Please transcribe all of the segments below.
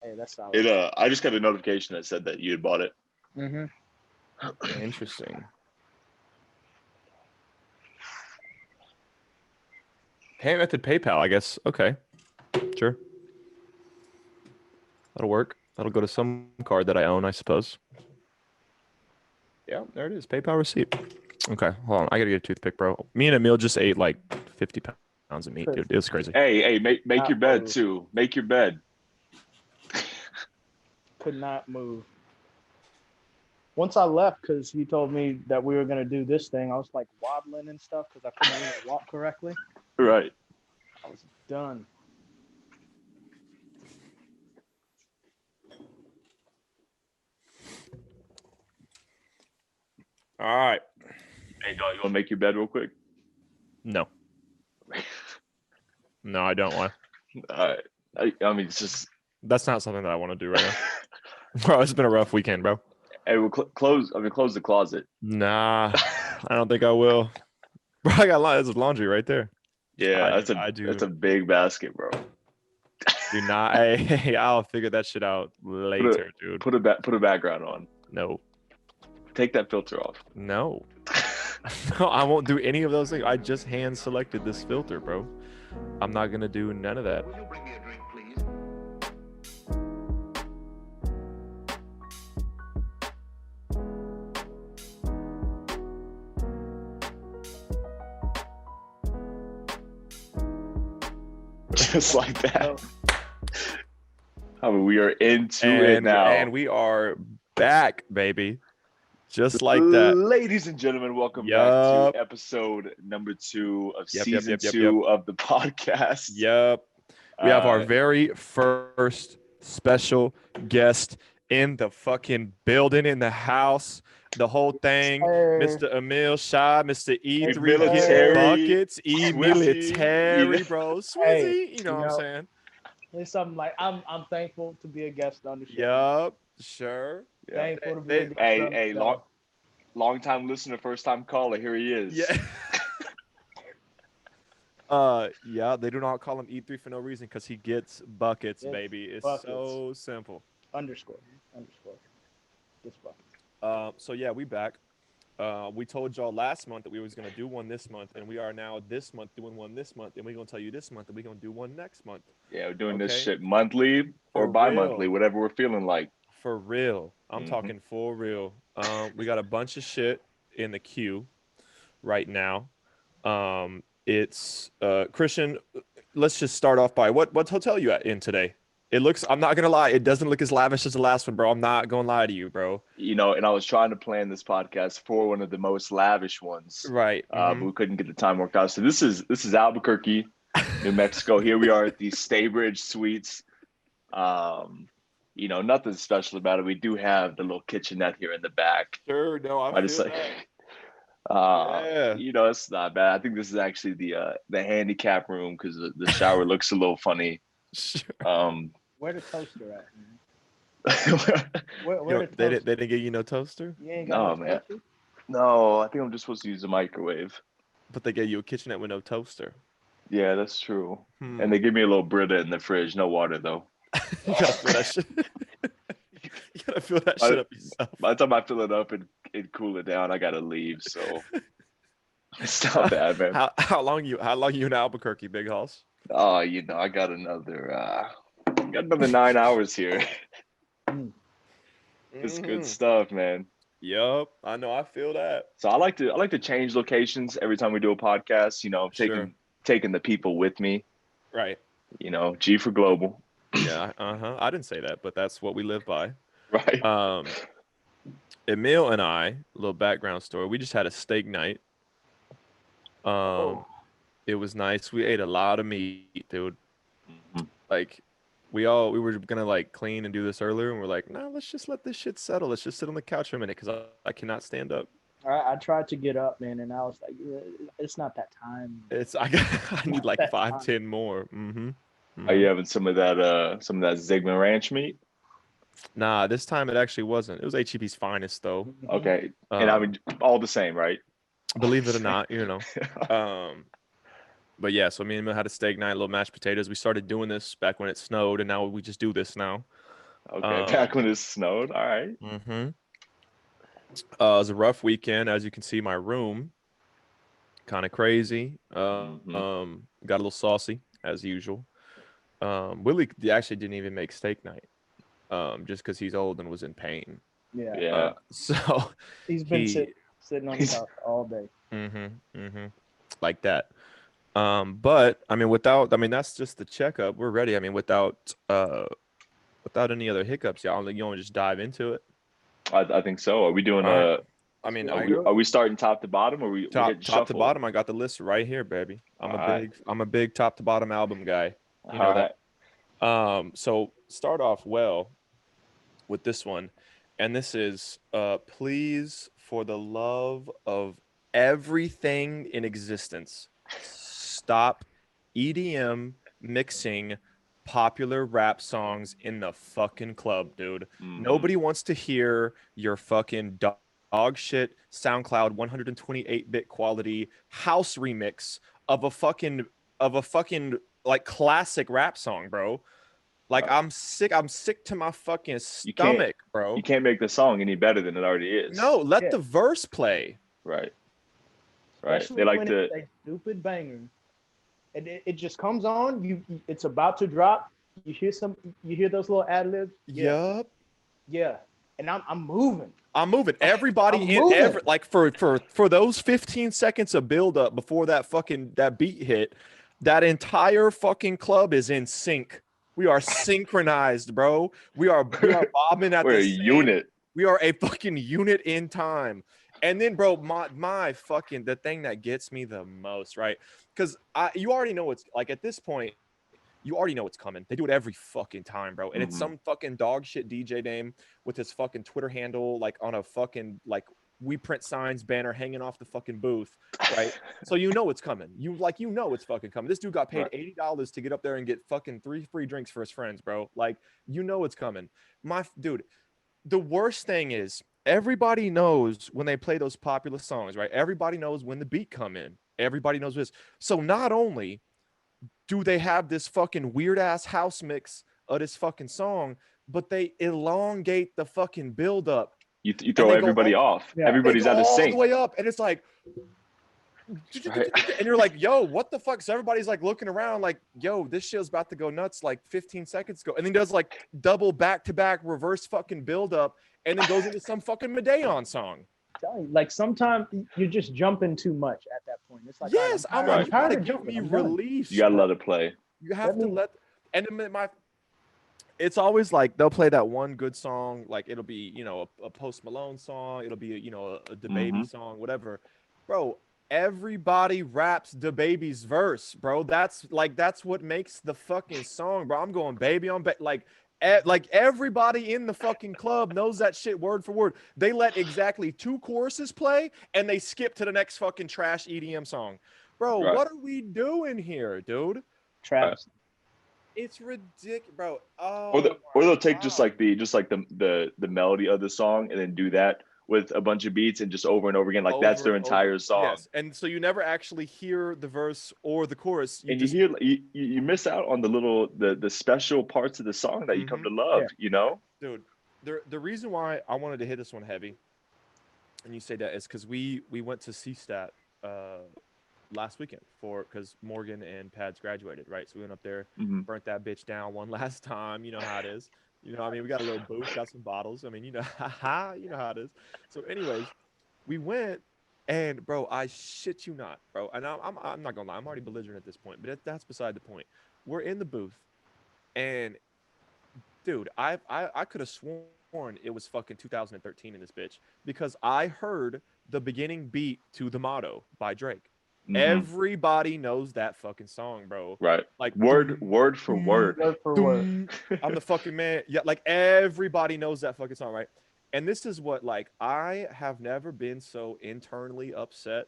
Hey, that's solid. I just got a notification that said that you had bought it. Mm-hmm. Interesting. Payment method PayPal, I guess. Okay. Sure. That'll work. That'll go to some card that I own, I suppose. Yeah, there it is. PayPal receipt. Okay, hold on. I gotta get a toothpick, bro. Me and Emil just ate like 50 pounds of meat, dude. It was crazy. Hey, make Not your bed move. too. Make your bed. Could not move. Once I left, because he told me that we were gonna do this thing, I was like wobbling and stuff because I couldn't even walk correctly. Right. I was done. All right. Hey, dog, you want to make your bed real quick? No. No, I don't want. All right. I mean, it's just. That's not something that I want to do right now. Bro, it's been a rough weekend, bro. Hey, we'll close. I mean, close the closet. Nah, I don't think I will. Bro, I got there's laundry right there. Yeah, I do. That's a big basket, bro. Do not. Hey, I'll figure that shit out later, dude. Put a background on. No. Take that filter off. No. No, I won't do any of those things. I just hand selected this filter, bro. I'm not gonna do none of that. Will you bring me a drink, please? Just like that. I mean, we are into it now. And we are back, baby. Just like that. Ladies and gentlemen, welcome back to episode number 2 of season 2 of the podcast. Yep. We have our very first special guest in the fucking building, in the house, the whole thing. Mr. Emil Sheaib, Mr. E3 Military. Buckets, military, bro. Swizzy, Hey, you know what I'm saying? It's something like I'm thankful to be a guest on the show. Yup, sure. Thankful to be a guest on the show. Long time listener, first time caller. Here he is. Yeah. Yeah, they do not call him E3 for no reason because he gets buckets, baby. It's buckets. so simple. Underscore. Gets buckets. So yeah, we back. We told y'all last month that we was gonna do one this month, and we are now this month doing one this month, and we're gonna tell you this month that we're gonna do one next month. Yeah, we're doing this shit monthly or bi-monthly, whatever we're feeling like. For real. I'm talking for real. We got a bunch of shit in the queue right now. It's Christian, let's just start off by what hotel you in today? It looks, I'm not gonna lie, it doesn't look as lavish as the last one, bro. I'm not gonna lie to you, bro. You know, and I was trying to plan this podcast for one of the most lavish ones. Right. But we couldn't get the time worked out. So this is Albuquerque, New Mexico. Here we are at the Staybridge Suites. You know, nothing special about it. We do have the little kitchenette here in the back. Sure, no, I feel that. You know, it's not bad. I think this is actually the handicap room because the shower looks a little funny. Sure. Where the toaster at, man? Where the they didn't give you no toaster? You ain't got no man. toaster? No, I think I'm just supposed to use a microwave. But they gave you a kitchenette with no toaster. Yeah, that's true. And they give me a little Brita in the fridge. No water, though. You gotta fill that shit. You gotta fill that shit up yourself. By the time I fill it up and cool it down, I gotta leave. So it's not bad, man. How long you in Albuquerque, Big Hoss? Oh, you know, I got another 9 hours here. It's good stuff, man. Yup, I know. I feel that. So I like to change locations every time we do a podcast. You know, taking the people with me. Right. You know, G for global. Yeah. I didn't say that, but that's what we live by. Right. Emil and I, a little background story. We just had a steak night. It was nice. We ate a lot of meat, dude. Like, we were gonna like clean and do this earlier, and we're like, no, let's just let this shit settle. Let's just sit on the couch for a minute because I cannot stand up. I tried to get up, man, and I was like, it's not that time. I need like 5-10 more. Are you having some of that Zigman Ranch meat? Nah, this time it actually wasn't. It was HEB's finest though. Okay, and I mean all the same, right? Believe it or not, you know. But yeah, so me and Emil had a steak night, little mashed potatoes. We started doing this back when it snowed, and now we just do this now. Okay, back when it snowed. All right. Mm-hmm. It was a rough weekend. As you can see, my room kind of crazy. Got a little saucy as usual. Willie actually didn't even make steak night. Just because he's old and was in pain. Yeah. Yeah. So He's been sitting on the he's- couch all day. Like that. But I mean, that's just the checkup. We're ready. I mean, without any other hiccups, y'all. You want to just dive into it? I think so. Are we doing All right. I mean, are we starting top to bottom, or we hit top to shuffle? bottom? I got the list right here, baby. I'm a big top to bottom album guy. You know All that. right. So start off well with this one, and this is please, for the love of everything in existence, stop EDM mixing popular rap songs in the fucking club, dude. Nobody wants to hear your fucking dog shit SoundCloud 128-bit quality house remix of a fucking like classic rap song, bro. Like I'm sick to my fucking stomach, bro. You can't make the song any better than it already is. No, let the verse play. Right. Especially They like when to it's a stupid banger. And it just comes on. It's about to drop. You hear those little ad libs. Yup. Yeah. And I'm moving. Everybody like for those 15 seconds of build up before that beat hit, that entire fucking club is in sync. We are synchronized, bro. We are bobbing at we're the a unit. We are a fucking unit in time. And then, bro, my fucking the thing that gets me the most, right? Because you already know it's like at this point, you already know it's coming. They do it every fucking time, bro. And it's some fucking dog shit DJ name with his fucking Twitter handle, like on a fucking like we print signs banner hanging off the fucking booth, right? So you know it's coming. You know it's fucking coming. This dude got paid $80 to get up there and get fucking 3 free drinks for his friends, bro. Like you know it's coming. My dude, the worst thing is everybody knows when they play those popular songs, right? Everybody knows when the beat come in. Everybody knows this. So not only do they have this fucking weird ass house mix of this fucking song, but they elongate the fucking build up. You throw everybody off. Yeah. Everybody's out of sync. All the way up, and it's like, and you're like, yo, what the fuck? So everybody's like looking around, like, yo, this shit's about to go nuts like 15 seconds ago, and then does like double back-to-back reverse fucking build up, and then goes into some fucking Medellin song. Like sometimes you're just jumping too much at that point. It's like, yes, I'm trying to give me relief. You gotta let it play. You have to let, and then it's always like they'll play that one good song, like it'll be, you know, a Post Malone song, it'll be, you know, a DaBaby song, whatever. Bro, everybody raps DaBaby's verse, bro. That's what makes the fucking song, bro. I'm going baby on like everybody in the fucking club knows that shit word for word. They let exactly 2 choruses play and they skip to the next fucking trash EDM song. Bro, what are we doing here, dude? Trash. It's ridiculous, bro. Or they'll take just like the melody of the song and then do that with a bunch of beats and just over and over again, like that's their entire song. Yes, and so you never actually hear the verse or the chorus. You miss out on the special parts of the song that you come to love. You know, dude. The reason why I wanted to hit this one heavy, and you say that, is because we went to CSTAT last weekend because Morgan and Pads graduated, right? So we went up there, burnt that bitch down one last time. You know how it is. You know, I mean, we got a little booth, got some bottles. I mean, you know, you know how it is. So, anyways, we went, and bro, I shit you not, bro. And I'm not gonna lie, I'm already belligerent at this point, but that's beside the point. We're in the booth, and dude, I could have sworn it was fucking 2013 in this bitch because I heard the beginning beat to The Motto by Drake. Everybody knows that fucking song, bro. Right. Like word for word. Word for word. I'm the fucking man. Yeah, like everybody knows that fucking song, right? And this is what, like, I have never been so internally upset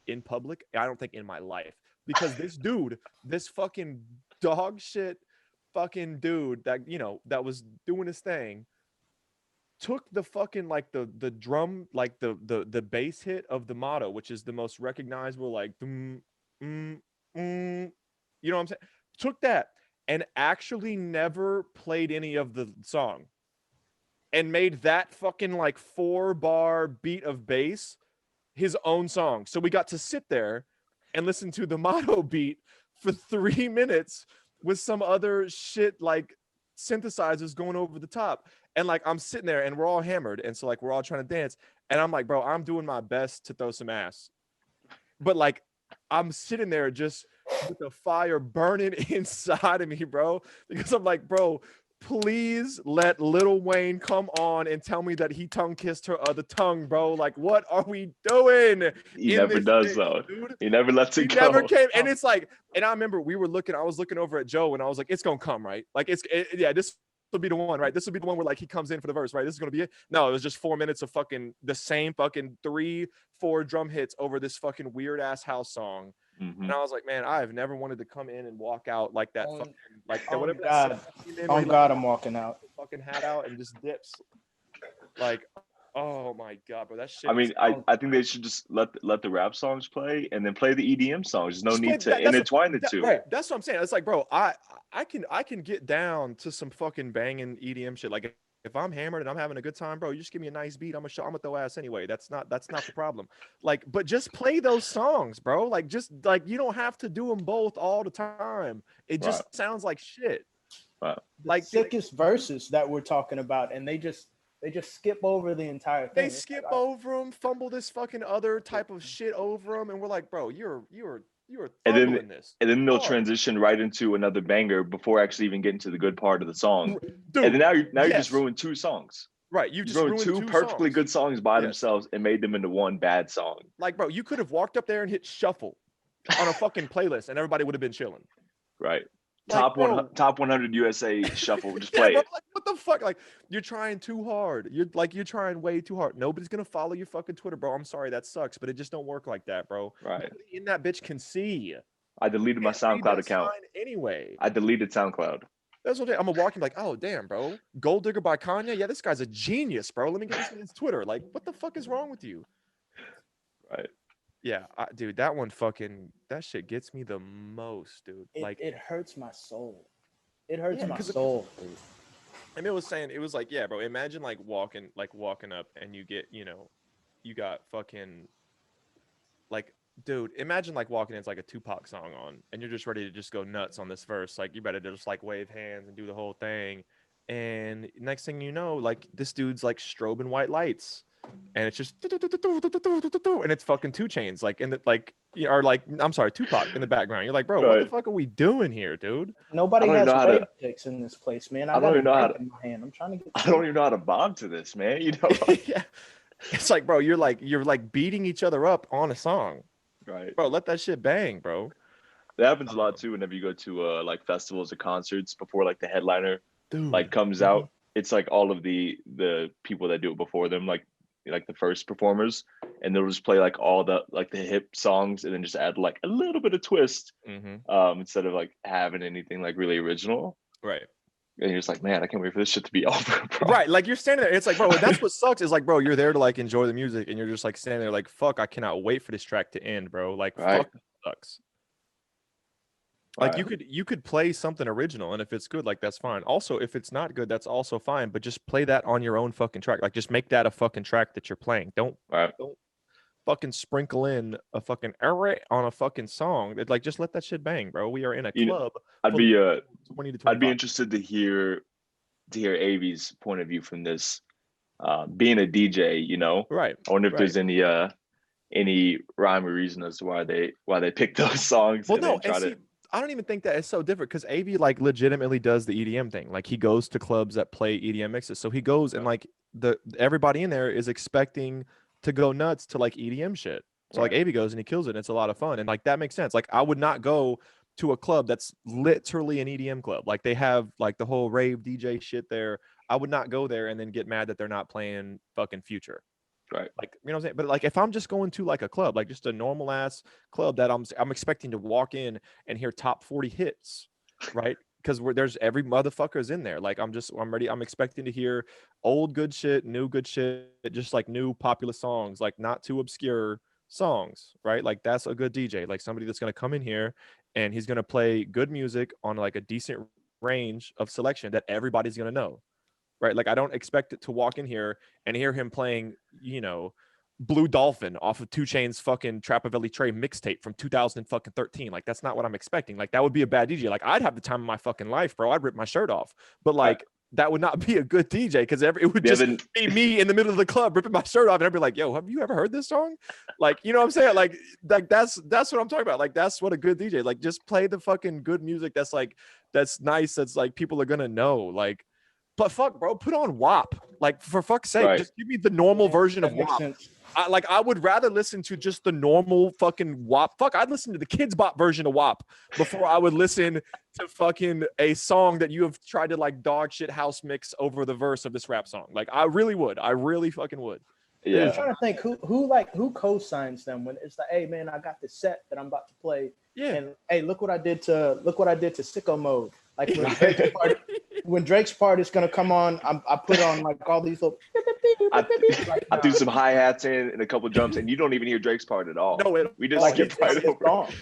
in public, I don't think in my life, because this dude, this fucking dog shit fucking dude that, you know, that was doing his thing, took the fucking like the drum, like the bass hit of The Motto, which is the most recognizable, like you know what I'm saying, took that and actually never played any of the song. and made that fucking like 4-bar beat of bass his own song. So we got to sit there and listen to the motto beat for 3 minutes with some other shit like synthesizers going over the top. And like I'm sitting there and we're all hammered. And so like we're all trying to dance. And I'm like, bro, I'm doing my best to throw some ass. But like I'm sitting there just with the fire burning inside of me, bro. Because I'm like, bro, please let Lil Wayne come on and tell me that he tongue kissed her other tongue, bro. Like, what are we doing? He never does, though. Dude? He never lets it go. He never came. And it's like, and I remember I was looking over at Joe and I was like, it's going to come, right? Like, yeah, this will be the one, right? This will be the one where like he comes in for the verse, right? This is going to be it. No, it was just 4 minutes of fucking the same fucking 3-4 drum hits over this fucking weird ass house song. Mm-hmm. And I was like, man, I have never wanted to come in and walk out like that. Fucking, like whatever. God, oh God, I'm walking out. Fucking hat out and just dips. Like, oh my God, bro, that shit. I mean, I think they should just let the rap songs play and then play the EDM songs. There's no need to intertwine the two. Right, that's what I'm saying. It's like, bro, I can get down to some fucking banging EDM shit. Like, if I'm hammered and I'm having a good time, bro, you just give me a nice beat. I'm gonna throw ass anyway. That's not the problem. Like, but just play those songs, bro. Like, just like you don't have to do them both all the time. It just sounds like shit. Right. Like sickest verses that we're talking about, and they just skip over the entire thing. They skip over them, fumble this fucking other type of shit over them, and we're like, bro, you're fumbling this. And then they'll transition right into another banger before actually even getting to the good part of the song. Dude, and then now you just ruined 2 songs. Right, you just ruined two perfectly songs. good songs by themselves and made them into one bad song. Like, bro, you could have walked up there and hit shuffle on a fucking playlist, and everybody would have been chilling. Right. Like, top 100 USA shuffle. Just play it. Like, what the fuck? Like, you're trying too hard. You're trying way too hard. Nobody's gonna follow your fucking Twitter, bro. I'm sorry, that sucks, but it just don't work like that, bro. Right. Nobody in that bitch can see. I deleted my SoundCloud account anyway. I deleted SoundCloud. That's what I'm gonna walk in like, oh damn, bro. Gold Digger by Kanye. Yeah, this guy's a genius, bro. Let me get this on his Twitter. Like, what the fuck is wrong with you? Right. Yeah, dude, that shit gets me the most, dude. It hurts my soul. It hurts my soul, dude. Emil was saying, it was like, yeah, bro, imagine like walking up and you get, you got fucking like, dude, imagine like walking in, it's like a Tupac song on and you're just ready to just go nuts on this verse. Like, you better just like wave hands and do the whole thing. And next thing you know, like this dude's like strobing white lights. And it's just and it's fucking 2 Chainz like in the like or like I'm sorry, Tupac in the background. You're like, bro, what the fuck are we doing here, dude? Nobody has wave picks in this place, man. I don't even know how to. In my hand. I'm trying to get. I don't even know how to bob to this, man. You know. Yeah. It's like, bro, you're like beating each other up on a song, right? Bro, let that shit bang, bro. That happens a lot too. Whenever you go to like festivals or concerts before like the headliner like comes out, it's like all of the people that do it before them, like the first performers, and they'll just play like all the like the hip songs and then just add like a little bit of twist instead of like having anything like really original, right? And you're just like, man, I can't wait for this shit to be over, bro. Right, like you're standing there, it's like, bro, that's what sucks is like, bro, you're there to like enjoy the music and you're just like standing there like, fuck, I cannot wait for this track to end, bro. Like, fuck, that sucks. Like you could play something original, and if it's good, like that's fine. Also, if it's not good, that's also fine. But just play that on your own fucking track. Like just make that a fucking track that you're playing. Don't fucking sprinkle in a fucking on a fucking song. Like just let that shit bang, bro. We are in a club. I'd be interested to hear Avi's point of view from this. Being a DJ, right? I wonder if there's any rhyme or reason as to why they pick those songs. Well, no, I don't even think that it's so different because AV like legitimately does the EDM thing. Like he goes to clubs that play EDM mixes. So he goes and like everybody in there is expecting to go nuts to like EDM shit. So like AV goes and he kills it and it's a lot of fun. And like that makes sense. Like I would not go to a club that's literally an EDM club. Like they have like the whole rave DJ shit there. I would not go there and then get mad that they're not playing fucking Future. Right. Like, you know what I'm saying? But like if I'm just going to like a club, like just a normal ass club that I'm expecting to walk in and hear top 40 hits, right? Because there's every motherfucker's in there. Like I'm ready. I'm expecting to hear old good shit, new good shit, just like new popular songs, like not too obscure songs, right? Like that's a good DJ, like somebody that's gonna come in here and he's gonna play good music on like a decent range of selection that everybody's gonna know. right? Like I don't expect it to walk in here and hear him playing, Blue Dolphin off of 2 Chainz's fucking Trapavelli Trey mixtape from 2013. Like that's not what I'm expecting. Like that would be a bad DJ. Like I'd have the time of my fucking life, bro. I'd rip my shirt off. But like that would not be a good DJ because it would just be me in the middle of the club ripping my shirt off and I'd be like, yo, have you ever heard this song? Like, you know what I'm saying? Like that's what I'm talking about. Like that's what a good DJ, like just play the fucking good music that's nice, that's like people are gonna know. Like, but fuck, bro, put on WAP. Like for fuck's sake, just give me the normal version of WAP. I would rather listen to just the normal fucking WAP. Fuck, I'd listen to the Kids Bop version of WAP before I would listen to fucking a song that you have tried to like dog shit house mix over the verse of this rap song. Like I really would. I really fucking would. Yeah. I'm trying to think who co-signs them when it's like, hey man, I got the set that I'm about to play. Yeah. And hey, look what I did to Sicko Mode. Like when Drake's part is gonna come on, I put on like all these little. I threw some hi-hats in and a couple drums, and you don't even hear Drake's part at all. No, we just skipped right over. Right.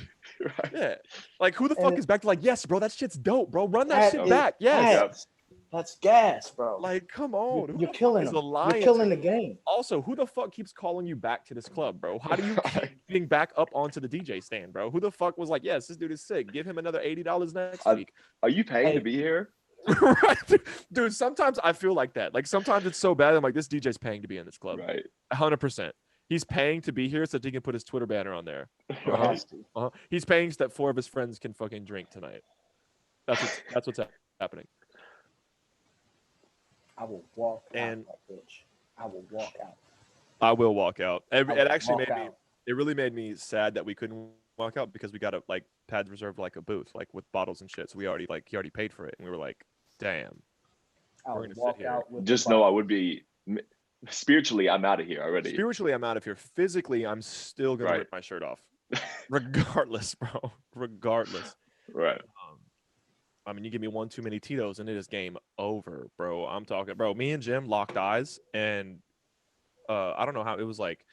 Yeah, like who the fuck is back to like, yes, bro, that shit's dope, bro. Run that shit back. Yes. That's gas, bro. Like, come on. You're killing them. You're killing the game. Also, who the fuck keeps calling you back to this club, bro? How do you keep getting back up onto the DJ stand, bro? Who the fuck was like, yes, this dude is sick. Give him another $80 next week. Are you paying to be here? Right. Dude, sometimes I feel like that. Like, sometimes it's so bad. I'm like, this DJ's paying to be in this club. Right. 100%. He's paying to be here so that he can put his Twitter banner on there. Right. He's paying so that 4 of his friends can fucking drink tonight. That's what's happening. I will walk out, that bitch. I will walk out. I will walk out. It actually it really made me sad that we couldn't walk out because we got Pads reserved like a booth, like with bottles and shit. So he already paid for it. And we were like, damn. We're going to sit here. Just know I would be, spiritually, I'm out of here already. Spiritually, I'm out of here. Physically, I'm still going to rip my shirt off. Regardless, bro. Regardless. Right. I mean, you give me one too many Tito's and it is game over, bro. I'm talking, bro. Me and Jim locked eyes, and I don't know how it was like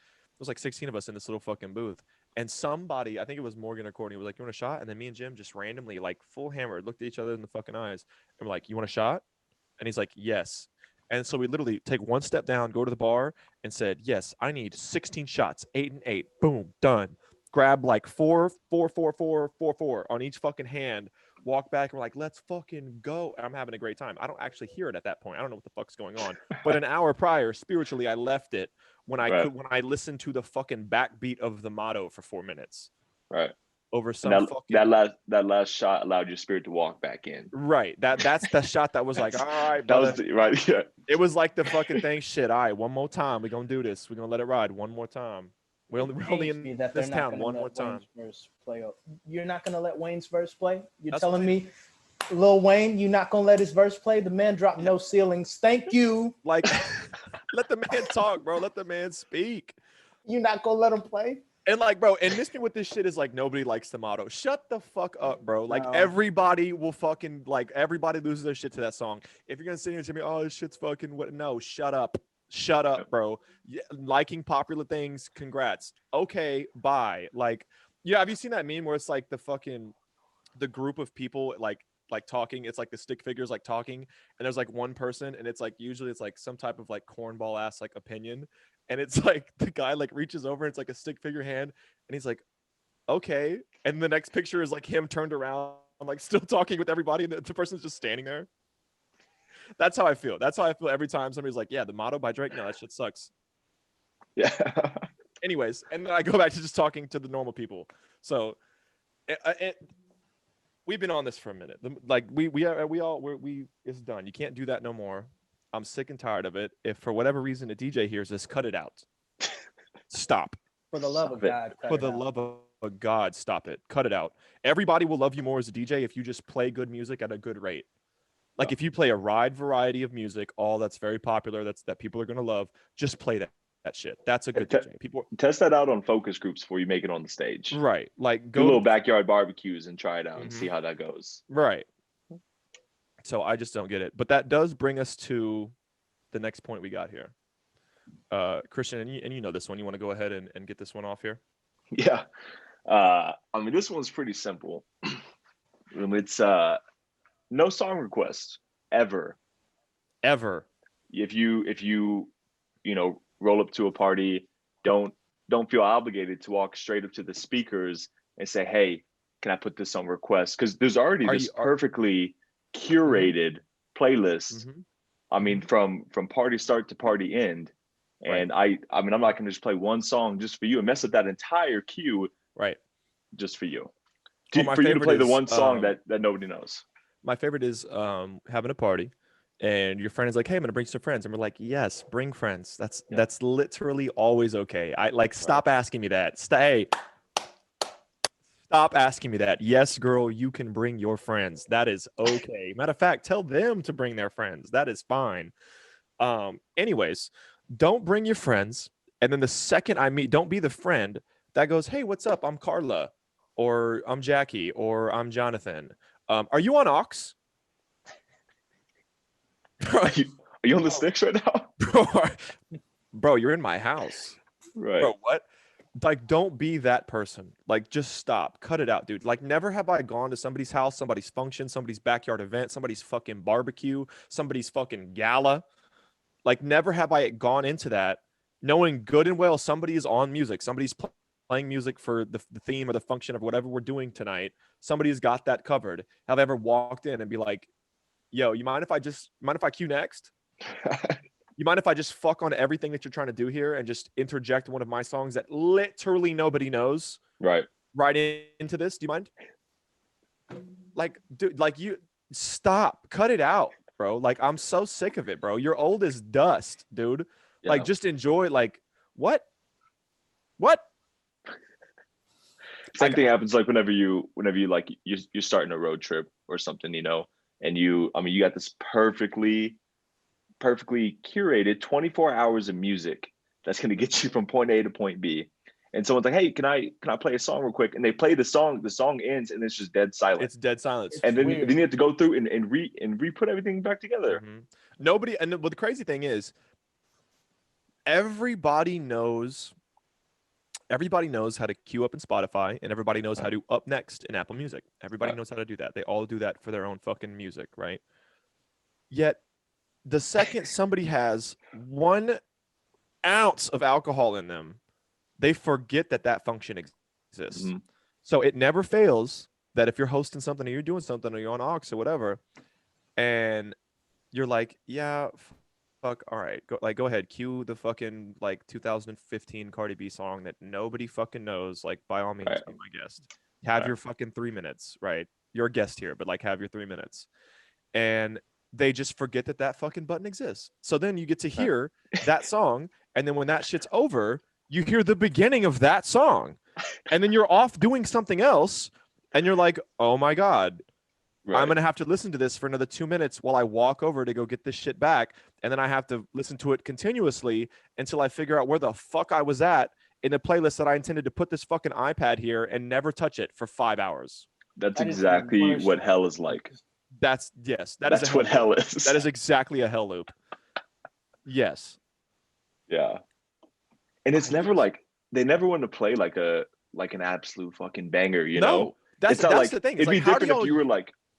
16 of us in this little fucking booth, and somebody, I think it was Morgan or Courtney, was like, "You want a shot?" And then me and Jim just randomly, like full hammered, looked at each other in the fucking eyes, and we're like, "You want a shot?" And he's like, "Yes." And so we literally take one step down, go to the bar, and said, "Yes, I need 16 shots, 8 and 8. Boom, done." Grab like 4 on each fucking hand. Walk back and we're like, let's fucking go. And I'm having a great time. I don't actually hear it at that point. I don't know what the fuck's going on. But an hour prior, spiritually, I left it when I listened to the fucking backbeat of the motto for 4 minutes. Right. Over some that last shot allowed your spirit to walk back in. Right. That's the shot that was like, all right, brother. Right. Yeah. It was like the fucking thing. Shit. All right, one more time. We're gonna do this. We're gonna let it ride one more time. We're only in this town one more time. You're not going to let Wayne's verse play? You're telling me, Lil Wayne, you're not going to let his verse play? The man dropped no ceilings. Thank you. Like, let the man talk, bro. Let the man speak. You're not going to let him play? And like, bro, and this thing with this shit is like, nobody likes the motto. Shut the fuck up, bro. Like, everybody will fucking, like, everybody loses their shit to that song. If you're going to sit here and tell me, oh, this shit's fucking what? No, shut up. Shut up, bro. Liking popular things, congrats. Okay, bye. Like, yeah, have you seen that meme where it's like the group of people like talking? It's like the stick figures like talking, and there's like one person, and it's like usually it's like some type of like cornball ass like opinion, and it's like the guy like reaches over, and it's like a stick figure hand, and he's like, okay, and the next picture is like him turned around, like still talking with everybody, and the person's just standing there. That's how I feel. That's how I feel every time somebody's like, yeah, the motto by Drake. No, that shit sucks. Yeah. Anyways, and then I go back to just talking to the normal people. So we've been on this for a minute. Like it's done. You can't do that no more. I'm sick and tired of it. If for whatever reason a DJ hears this, cut it out. Stop. For the love of God. For the love of God, stop it. Cut it out. Everybody will love you more as a DJ if you just play good music at a good rate. Like if you play a wide variety of music, all that's very popular, that people are gonna love, just play that shit. That's a good DJ. People test that out on focus groups before you make it on the stage. Right. Like do little backyard barbecues and try it out and see how that goes. Right. So I just don't get it. But that does bring us to the next point we got here. Christian, and you know this one. You want to go ahead and get this one off here? Yeah. I mean, this one's pretty simple. It's no song requests ever. if you roll up to a party, don't feel obligated to walk straight up to the speakers and say, hey, can I put this on request? Because there's already this perfectly curated playlist. I mean, from party start to party end. And I mean, I'm not going to just play one song just for you and mess up that entire queue, just for you. For you to play the one song that nobody knows. My favorite is having a party, and your friend is like, "Hey, I'm gonna bring some friends," and we're like, "Yes, bring friends. That's literally always okay." I like stop asking me that. Stop asking me that. Yes, girl, you can bring your friends. That is okay. Matter of fact, tell them to bring their friends. That is fine. Anyways. Don't bring your friends. And then the second I meet, don't be the friend that goes, hey, what's up? I'm Carla, or I'm Jackie, or I'm Jonathan. Are you on aux? Are you on the sticks right now? Bro, you're in my house. Right. Bro, what? Like, don't be that person. Like, just stop. Cut it out, dude. Like, never have I gone to somebody's house, somebody's function, somebody's backyard event, somebody's fucking barbecue, somebody's fucking gala. Like, never have I gone into that knowing good and well somebody is on music. Somebody's playing music for the theme or the function of whatever we're doing tonight. Somebody's got that covered. Have I ever walked in and be like, yo, you mind if I cue next? You mind if I just fuck on everything that you're trying to do here and just interject one of my songs that literally nobody knows? Right into this? Do you mind? Like, dude, like, you stop. Cut it out. Bro, like, I'm so sick of it, bro. You're old as dust, dude. Yeah. Like, just enjoy. Like, what? Same thing happens like whenever you like you're starting a road trip or something, and you got this perfectly curated 24 hours of music that's going to get you from point A to point B. And someone's like, hey, can I play a song real quick? And they play the song ends and it's just dead silent. It's dead silence. And then you have to go through and re-put everything back together. Nobody, and the crazy thing is, everybody knows how to queue up in Spotify, and everybody knows how to up next in Apple Music. Everybody knows how to do that. They all do that for their own fucking music, right? Yet, the second somebody has 1 ounce of alcohol in them, they forget that function exists. So it never fails that if you're hosting something or you're doing something or you're on aux or whatever, and you're like, yeah, fuck, all right, go ahead, cue the fucking like 2015 Cardi B song that nobody fucking knows. Like, by all means, be my guest. Have your fucking 3 minutes, right? You're a guest here, but like, have your 3 minutes. And they just forget that fucking button exists. So then you get to hear that song, and then when that shit's over, you hear the beginning of that song, and then you're off doing something else, and you're like, oh my God, I'm going to have to listen to this for another 2 minutes while I walk over to go get this shit back. And then I have to listen to it continuously until I figure out where the fuck I was at in the playlist that I intended to put this fucking iPad here and never touch it for 5 hours. That's exactly what hell is like. That's what hell is. That is exactly a hell loop. Yes. Yeah. And it's never like, they never want to play like an absolute fucking banger, know? That's the thing. It'd be different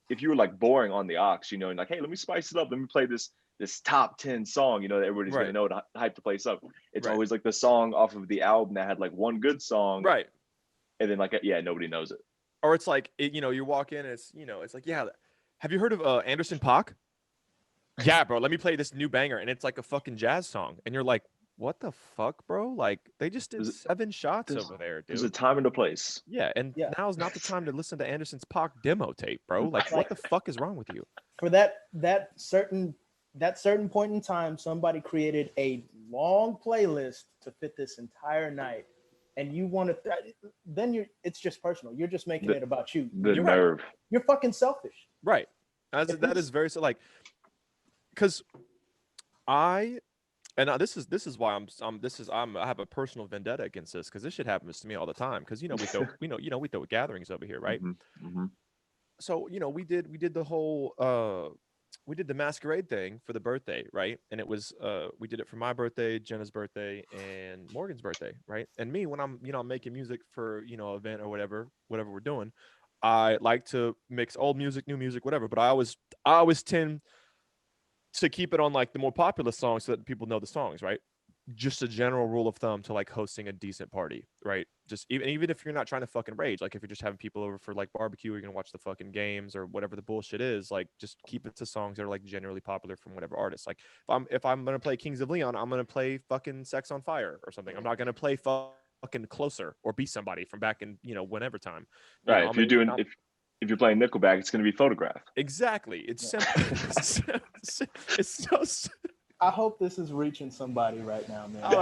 if you were like boring on the aux, and like, hey, let me spice it up. Let me play this top 10 song, that everybody's gonna know to hype the place up. It's always like the song off of the album that had like one good song, right? And then like, nobody knows it. Or it's like, you walk in and it's like, yeah, have you heard of Anderson .Paak? Yeah, bro, let me play this new banger, and it's like a fucking jazz song, and you're like, what the fuck, bro? Like, they just did 7 shots over there, dude. There's a time and a place. Yeah, and now's not the time to listen to Anderson's .Paak demo tape, bro. Like, what the fuck is wrong with you? For that certain point in time, somebody created a long playlist to fit this entire night, and you want to. Then it's just personal. You're just making it about you. You're nerve. Right. You're fucking selfish. Right. That is very like, because this is why I have a personal vendetta against this, because this shit happens to me all the time, because we throw gatherings over here, right? So we did the whole we did the masquerade thing for the birthday, right? And it was we did it for my birthday, Jenna's birthday, and Morgan's birthday, right? And me, when I'm I'm making music for an event or whatever we're doing, I like to mix old music, new music, whatever, but I always tend to keep it on like the more popular songs so that people know the songs, right? Just a general rule of thumb to like hosting a decent party, right? Just even if you're not trying to fucking rage, like if you're just having people over for like barbecue, or you're gonna watch the fucking games or whatever the bullshit is, like just keep it to songs that are like generally popular from whatever artist. Like if I'm gonna play Kings of Leon, I'm gonna play fucking Sex on Fire or something. I'm not gonna play fucking Closer or Be Somebody from back in whenever time. Right. If you're playing Nickelback, it's gonna be Photograph. Exactly. It's simple. It's so. I hope this is reaching somebody right now, man. Bro,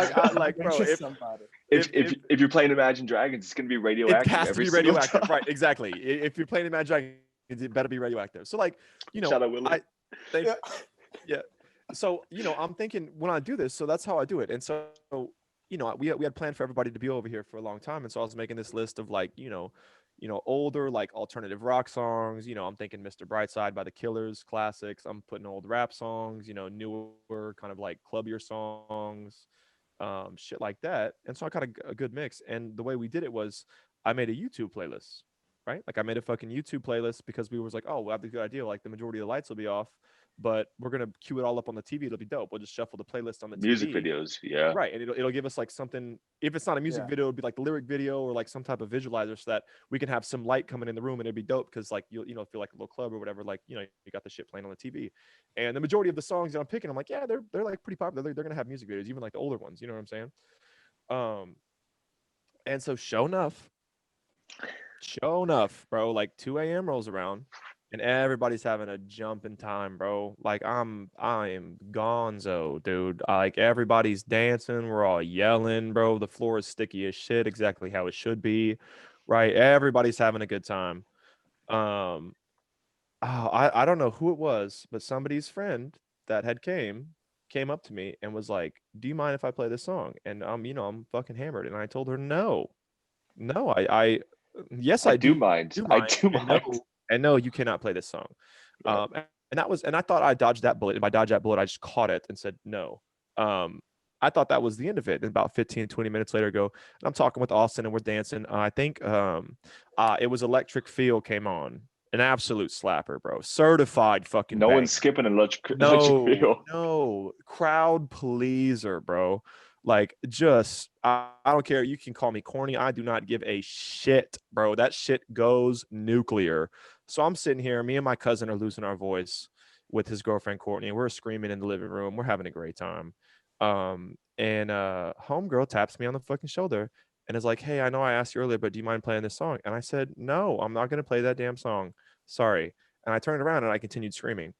if you're playing Imagine Dragons, it's gonna be radioactive. It has to be radioactive, right? Exactly. If you're playing Imagine Dragons, it better be radioactive. So like, Shout out Willie. Yeah. So I'm thinking when I do this, so that's how I do it. And so we had planned for everybody to be over here for a long time, and so I was making this list of like older like alternative rock songs. I'm thinking Mr. Brightside by the Killers, classics. I'm putting old rap songs, newer kind of like clubbier songs, shit like that. And so I got a good mix. And the way we did it was I made a YouTube playlist, right? Like I made a fucking YouTube playlist because we was like, oh, we'll have a good idea. Like the majority of the lights will be off, but we're going to cue it all up on the TV. It'll be dope. We'll just shuffle the playlist on the music TV. videos. Yeah. Right. And it'll give us like something. If it's not a music video, it'll be like the lyric video or like some type of visualizer so that we can have some light coming in the room and it'd be dope because like you'll feel like a little club or whatever. Like, you got the shit playing on the TV. And the majority of the songs that I'm picking, I'm like, yeah, they're like pretty popular. They're going to have music videos, even like the older ones. You know what I'm saying? And so show enough, bro, like 2 a.m. rolls around and everybody's having a jumping time, bro. Like I am gonzo, dude. Like everybody's dancing, we're all yelling, bro. The floor is sticky as shit, exactly how it should be, right? Everybody's having a good time. I don't know who it was, but somebody's friend that had came up to me and was like, "Do you mind if I play this song?" And I'm fucking hammered, and I told her no, yes, I do mind. I do mind. And no, you cannot play this song. Yeah. And I thought I dodged that bullet. And by dodge that bullet, I just caught it and said no. I thought that was the end of it. And about 15, 20 minutes later, I'm talking with Austin and we're dancing. I think it was Electric Feel came on. An absolute slapper, bro. Certified fucking. No one's skipping Electric Feel. No, crowd pleaser, bro. Like, just, I don't care. You can call me corny. I do not give a shit, bro. That shit goes nuclear. So I'm sitting here. Me and my cousin are losing our voice with his girlfriend, Courtney. We're screaming in the living room. We're having a great time. And homegirl taps me on the fucking shoulder and is like, "Hey, I know I asked you earlier, but do you mind playing this song?" And I said, "No, I'm not going to play that damn song. Sorry." And I turned around and I continued screaming.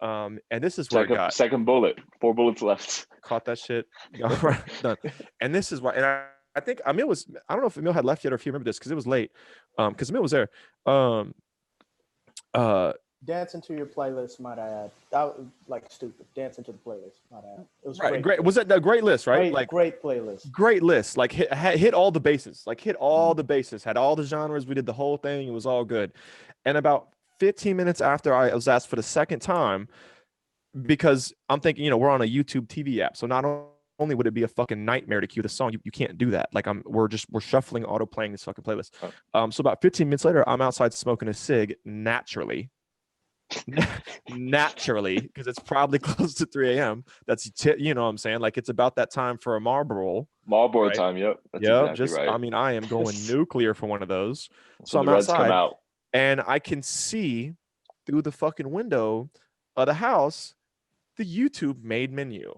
And this is where second bullet, 4 bullets left. Caught that shit. All right, done. And this is why. And I think Emil was. I don't know if Emil had left yet or if you remember this because it was late. Because Emil was there. Dancing to your playlist, might I add. That was like stupid. Dancing to the playlist, might I add. It was right. Great. Was that a great list, right? Great playlist. Great list. Like hit all the bases. Like hit all the bases. Had all the genres. We did the whole thing. It was all good. And about 15 minutes after I was asked for the second time, because I'm thinking, we're on a YouTube TV app. So not only would it be a fucking nightmare to cue the song, you can't do that. Like we're shuffling, auto playing this fucking playlist. So about 15 minutes later, I'm outside smoking a cig naturally, because it's probably close to 3 a.m. That's, what I'm saying? Like it's about that time for a Marlboro right? Time. Yep. That's exactly right. I mean, I am going nuclear for one of those. So I'm outside and I can see through the fucking window of the house the YouTube made menu.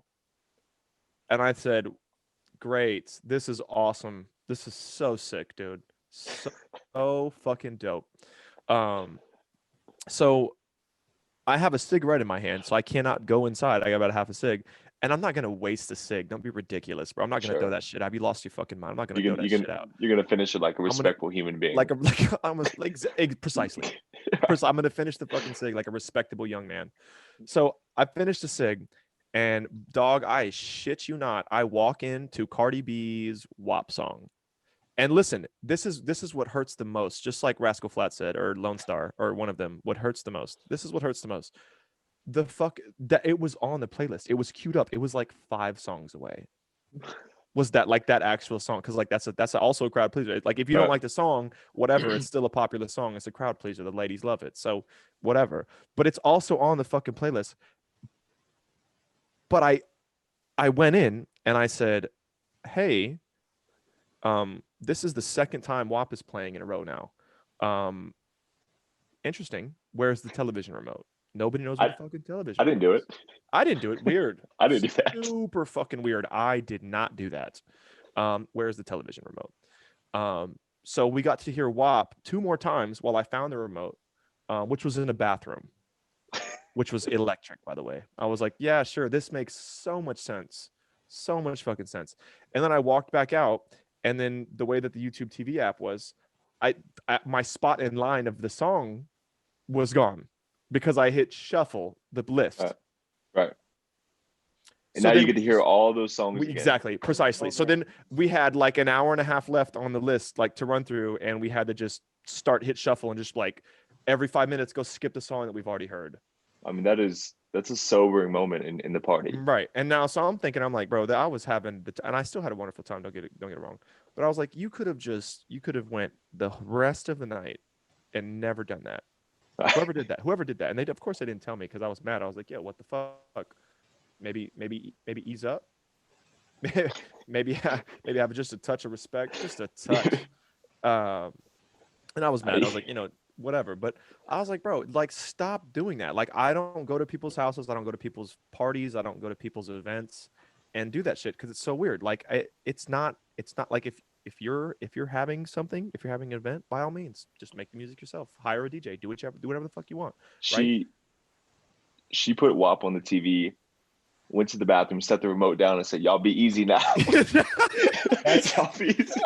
And I said, "Great, this is awesome. This is so sick, dude. So fucking dope." So I have a cigarette in my hand, so I cannot go inside. I got about half a cig, and I'm not gonna waste a cig. Don't be ridiculous, bro. I'm not gonna throw that shit out. You lost your fucking mind. I'm not gonna throw that shit out. You're gonna finish it like a respectable human being. Precisely. I'm gonna finish the fucking cig like a respectable young man. So I finished the cig, and dog, I shit you not, I walk into Cardi B's WAP song. And listen, this is what hurts the most, just like Rascal Flatts said, or Lone Star, or one of them. What hurts the most? This is what hurts the most. The fuck that it was on the playlist. It was queued up. It was like 5 songs away. Was that like that actual song? Because like that's also a crowd pleaser. Like if you don't like the song, whatever, it's still a popular song. It's a crowd pleaser. The ladies love it. So whatever. But it's also on the fucking playlist. But I went in and I said, hey, this is the second time WAP is playing in a row now. Interesting. Where's the television remote? Nobody knows where the fucking television I didn't do it. I didn't do it. Weird. I didn't do that. Super fucking weird. I did not do that. Where's the television remote? So we got to hear WAP 2 more times while I found the remote, which was in a bathroom, which was electric, by the way. I was like, yeah, sure. This makes so much sense. So much fucking sense. And then I walked back out, and then the way that the YouTube TV app was, my spot in line of the song was gone because I hit shuffle the list. Right. And So now then you get to hear all those songs again. Exactly, precisely. So then we had like an hour and a half left on the list, like to run through, and we had to just hit shuffle and just like every 5 minutes go skip the song that we've already heard. I mean, that's a sobering moment in the party. Right. And now, so I'm thinking, I'm like, bro, that I was having and I still had a wonderful time. Don't get it wrong. But I was like, you could have went the rest of the night and never done that. Whoever did that. And of course they didn't tell me because I was mad. I was like, yeah, what the fuck? Maybe ease up. maybe have just a touch of respect, just a touch. And I was mad. I was like, whatever. But I was like, bro, like, stop doing that. Like, I don't go to people's houses. I don't go to people's parties. I don't go to people's events and do that shit because it's so weird. Like, it's not like if you're having something, if you're having an event, by all means, just make the music yourself. Hire a DJ. Do whatever the fuck you want. Right? She put WAP on the TV, went to the bathroom, set the remote down, and said, "Y'all be easy now." Y'all be easy.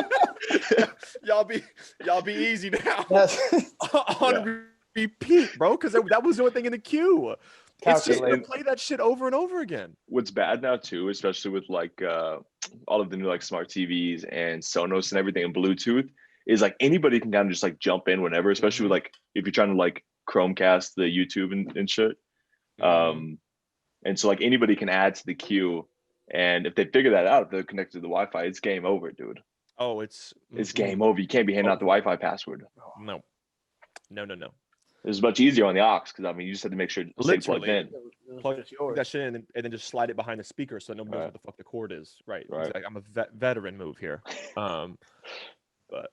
y'all be easy now. On repeat, bro, because that was the only thing in the queue. It's just gonna play that shit over and over again. What's bad now too, especially with like all of the new like smart TVs and Sonos and everything and Bluetooth, is like anybody can kind of just like jump in whenever, especially with like if you're trying to like Chromecast the YouTube and shit. And so like anybody can add to the queue, and if they figure that out, if they're connected to the Wi-Fi, it's game over, dude. Oh, it's game over. You can't be handing out the Wi-Fi password. No. It was much easier on the aux because I mean you just had to make sure it stayed plugged in. Plug that shit in and then just slide it behind the speaker so nobody knows what the fuck the cord is. Right. Like, I'm a veteran move here. But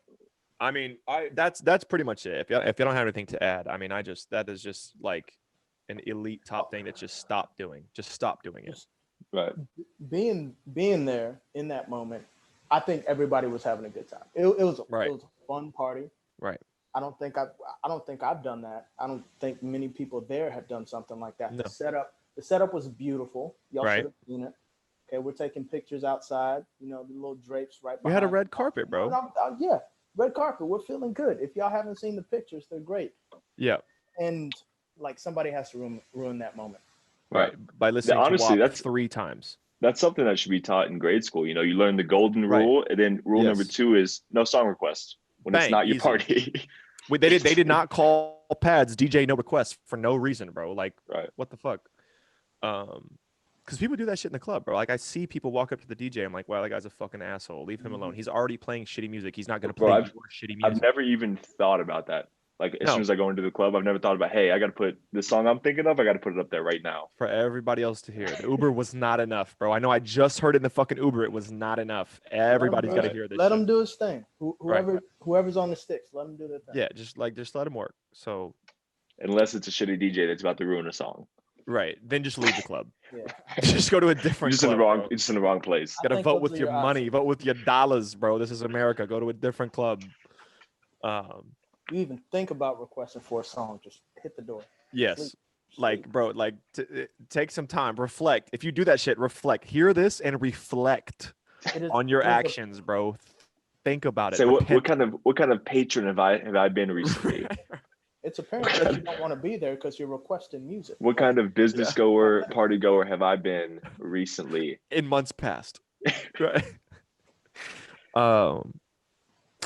I mean, that's pretty much it. If you don't have anything to add, I mean, that is just like an elite top thing that just stop doing it. Right. Being there in that moment, I think everybody was having a good time. It was a fun party. Right. I don't think I've done that. I don't think many people there have done something like that. No. The setup was beautiful. Y'all Right. should have seen it. Okay, we're taking pictures outside. The little drapes right behind. We had a red carpet, bro. Yeah, red carpet. We're feeling good. If y'all haven't seen the pictures, they're great. Yeah. And like somebody has to ruin that moment. Right. By listening to WAP 3 times. That's something that should be taught in grade school. You learn the golden rule, and then rule number 2 is no song requests when it's not your party. They did not call pads DJ no requests for no reason, bro. Like, what the fuck? Because people do that shit in the club, bro. Like, I see people walk up to the DJ. I'm like, wow, that guy's a fucking asshole. Leave him alone. He's already playing shitty music. He's not gonna play your shitty music. I've never even thought about that. Like, as soon as I go into the club, I've never thought about, hey, I got to put this song I'm thinking of, I got to put it up there right now. For everybody else to hear. The Uber was not enough, bro. I know I just heard it in the fucking Uber. It was not enough. Everybody's got to hear this. Let him do his thing. Whoever's on the sticks, let him do their thing. Yeah, just let him work. So, unless it's a shitty DJ that's about to ruin a song. Right. Then just leave the club. Just go to a different club. You're just in the wrong place. Got to vote with your money. Vote with your dollars, bro. This is America. Go to a different club. You even think about requesting for a song, just hit the door. Yes. Like, bro, like take some time, reflect. If you do that shit, reflect. Hear this and reflect on your actions, bro. Think about it. Say what kind of patron have I been recently? It's apparent that you don't want to be there because you're requesting music. What kind of business goer, party goer have I been recently? In months past. Right.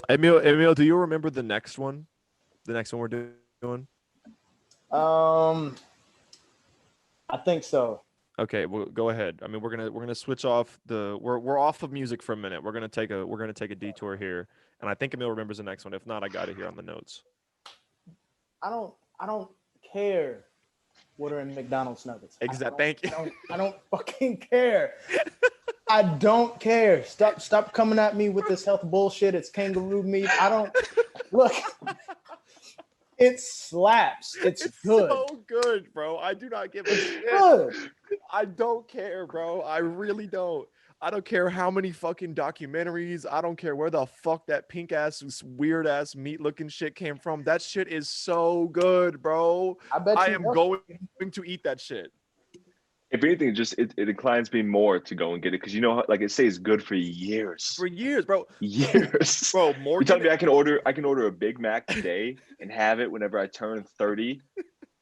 Emil, do you remember the next one? The next one we're doing? I think so. Okay, well, go ahead. I mean, we're gonna switch off we're off of music for a minute. We're gonna take a detour here, and I think Emil remembers the next one. If not, I got it here on the notes. I don't care ordering McDonald's nuggets. Exactly. Thank you. I don't fucking care. I don't care. Stop coming at me with this health bullshit. It's kangaroo meat. I don't look. It slaps. It's good. So good, bro. I do not give a shit. Good. I don't care, bro. I really don't. I don't care how many fucking documentaries. I don't care where the fuck that pink ass, weird ass meat looking shit came from. That shit is so good, bro. I am going to eat that shit. If anything, it inclines me more to go and get it because you know, like it stays good for years. For years, bro. Years, bro. You're telling me I can order a Big Mac today and have it whenever I turn 30,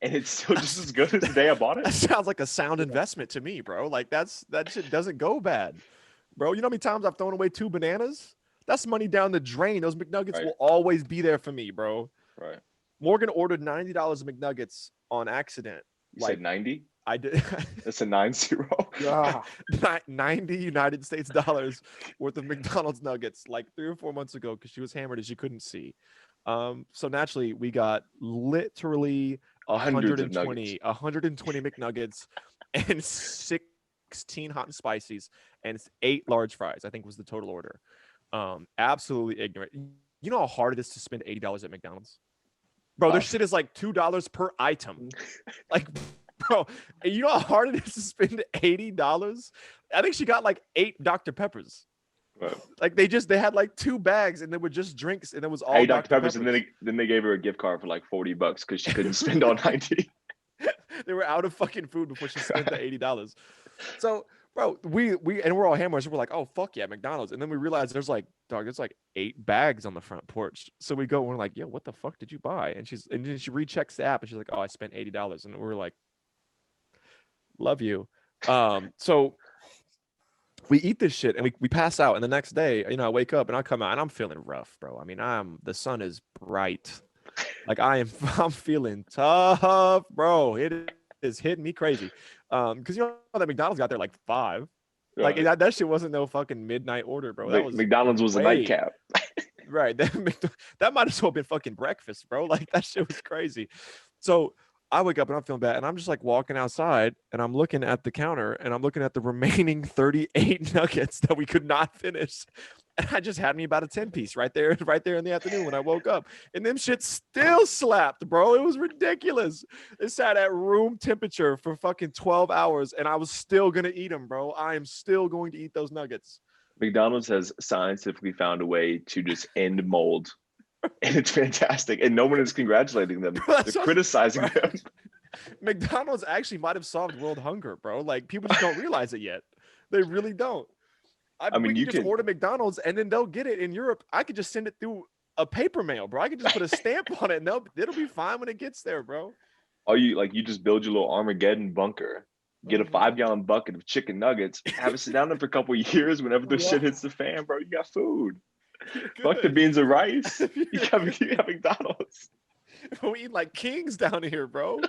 and it's still just as good as the day I bought it. That sounds like a sound investment to me, bro. Like that shit doesn't go bad, bro. You know how many times I've thrown away 2 bananas? That's money down the drain. Those McNuggets will always be there for me, bro. Right. Morgan ordered $90 of McNuggets on accident. You said 90? I did. That's a 90. Yeah. 90 United States dollars worth of McDonald's nuggets like 3 or 4 months ago because she was hammered and she couldn't see. So naturally we got literally 120 McNuggets and 16 hot and spices and 8 large fries, I think was the total order. Absolutely ignorant. You know how hard it is to spend $80 at McDonald's? Bro, their shit is like $2 per item. Like, bro, you know how hard it is to spend $80? I think she got like 8 Dr. Peppers. Right. Like they had like 2 bags and they were just drinks and it was all 8 Dr. Peppers. And then they gave her a gift card for like $40 because she couldn't spend all 90. They were out of fucking food before she spent the $80. So, bro, we're all hammered. So we're like, oh fuck yeah, McDonald's. And then we realized there's like 8 bags on the front porch. So we go and we're like, yo, what the fuck did you buy? And then she rechecks the app and she's like, oh, I spent $80. And we're like, love you. So we eat this shit and we pass out. And the next day, you know, I wake up and I come out and I'm feeling rough, bro. I mean, the sun is bright. Like I'm feeling tough, bro. It is hitting me crazy. Because you know that McDonald's got there like 5. Like that shit wasn't no fucking midnight order, bro. That was McDonald's was a nightcap. Right. That might as well have been fucking breakfast, bro. Like that shit was crazy. So I wake up and I'm feeling bad and I'm just like walking outside and I'm looking at the counter and I'm looking at the remaining 38 nuggets that we could not finish. And I just had me about a 10-piece right there in the afternoon when I woke up. And them shit still slapped, bro. It was ridiculous. It sat at room temperature for fucking 12 hours and I was still going to eat them, bro. I am still going to eat those nuggets. McDonald's has scientifically found a way to just end mold. And it's fantastic. And no one is congratulating them. Bro, they're criticizing them. McDonald's actually might have solved world hunger, bro. Like people just don't realize it yet. They really don't. I mean, you can just order McDonald's and then they'll get it in Europe. I could just send it through a paper mail, bro. I could just put a stamp on it and it'll be fine when it gets there, bro. Oh, you just build your little Armageddon bunker, get a 5-gallon bucket of chicken nuggets, have it sit down there for a couple of years. Whenever the shit hits the fan, bro, you got food. Fuck the beans and rice. You got McDonald's. We eat like kings down here, bro.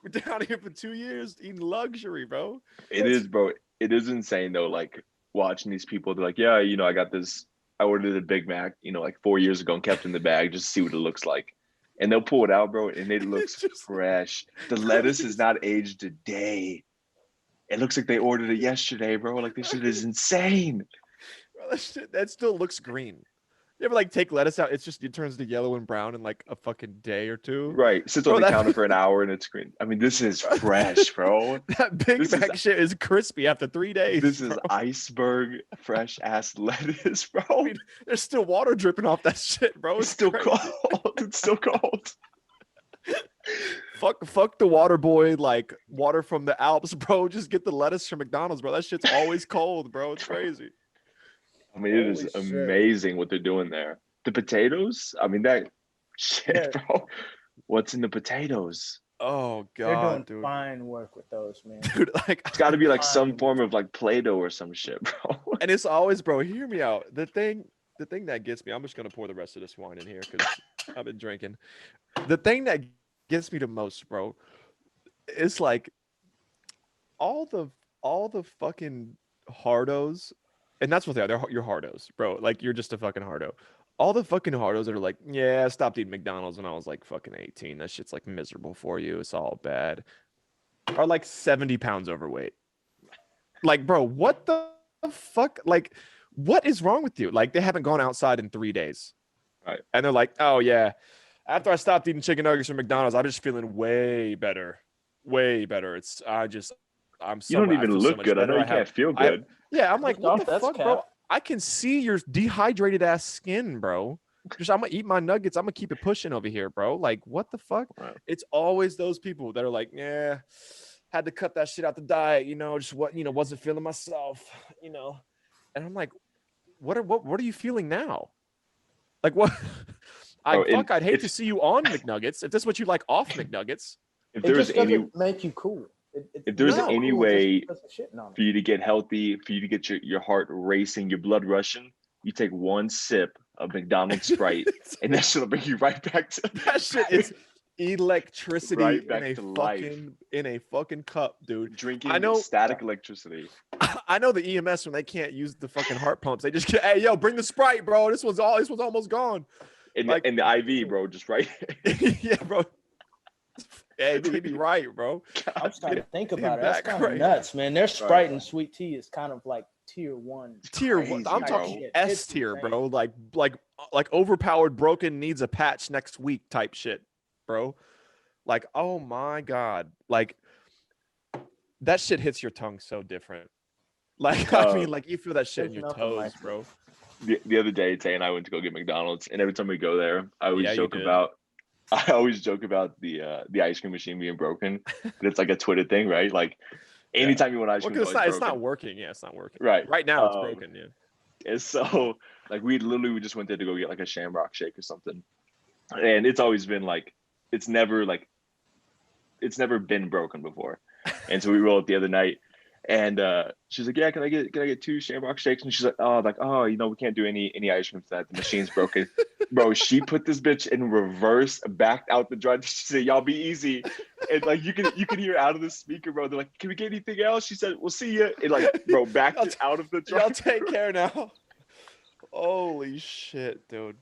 We're down here for 2 years eating luxury, bro. It is, bro. It is insane though. Like watching these people, they're like, yeah, you know, I ordered a Big Mac, you know, like 4 years ago and kept it in the bag just to see what it looks like. And they'll pull it out, bro, and it looks fresh. The lettuce is not aged a day. It looks like they ordered it yesterday, bro. Like this shit is insane. Bro, that still looks green. You ever like take lettuce out? It turns to yellow and brown in like a fucking day or 2. Right. Sits on the counter for an hour and it's green. I mean, this is fresh, bro. That Big Mac shit is crispy after 3 days. This is iceberg fresh ass lettuce, bro. I mean, there's still water dripping off that shit, bro. It's still cold. It's still cold. Fuck the water boy, like water from the Alps, bro. Just get the lettuce from McDonald's, bro. That shit's always cold, bro. It's crazy. I mean, it is amazing what they're doing there. The potatoes, I mean, that shit, bro. What's in the potatoes? Oh God, they're doing dude. Fine work with those, man. Dude, like it's got to be like some form of like Play-Doh or some shit, bro. And it's always, bro. Hear me out. The thing that gets me. I'm just gonna pour the rest of this wine in here because I've been drinking. The thing that gets me the most, bro, is like all the fucking hardos. And that's what they are. You're hardos, bro. Like you're just a fucking hardo. all the fucking hardos that are like, yeah, I stopped eating McDonald's when I was like fucking 18. That shit's like miserable for you. It's all bad. Are like 70 pounds overweight. Like, bro, what the fuck? Like, what is wrong with you? Like, they haven't gone outside in 3 days. Right. And they're like, oh yeah, after I stopped eating chicken nuggets from McDonald's, I'm just feeling way better. Way better. I'm so You don't even look so good. I know you can't feel good. Yeah, I'm like, what the fuck, bro? cap. I can see your dehydrated ass skin, bro. Just, I'm gonna eat my nuggets. I'm gonna keep it pushing over here, bro. Like, what the fuck? Right. It's always those people that are like, yeah, had to cut that shit out the diet, just wasn't feeling myself, And I'm like, what are you feeling now? Like, what? I'd hate to see you on McNuggets if that's what you like off McNuggets. If there was any make you cool. If there's any way for you to get healthy, for you to get your heart racing, your blood rushing, you take one sip of McDonald's Sprite, and that shit'll bring you right back to that shit. It's electricity right back in a fucking cup, dude. Drinking static electricity. I know the EMS when they can't use the fucking heart pumps, they just get, hey yo, bring the Sprite, bro. This one's almost gone. And the IV, bro, just right. Yeah, bro. Hey, you be right, bro. I'm starting to think about it. That's kind of nuts, man. Their Sprite and sweet tea is kind of like tier 1. Tier 1. I'm talking S tier, bro. Like overpowered, broken, needs a patch next week type shit, bro. Like, oh my god, like that shit hits your tongue so different. Like, I mean, like you feel that shit in your toes, bro. The other day, Tay and I went to go get McDonald's, and every time we go there, I always joke about the ice cream machine being broken. It's like a Twitter thing, right? Like anytime you want ice cream, it's not working. Yeah, it's not working. Right now, it's broken. Yeah. And so, like, we just went there to go get like a Shamrock Shake or something, and it's always been like it's never been broken before. And so we rolled the other night, and she's like, yeah, can I get 2 Shamrock Shakes? And she's like, we can't do any ice cream tonight. The machine's broken. Bro, she put this bitch in reverse, backed out the drive. She said, y'all be easy. And like you can hear out of the speaker, bro. They're like, can we get anything else? She said, we'll see you. And like, bro, backed it out of the drive. Y'all take care now. Holy shit, dude.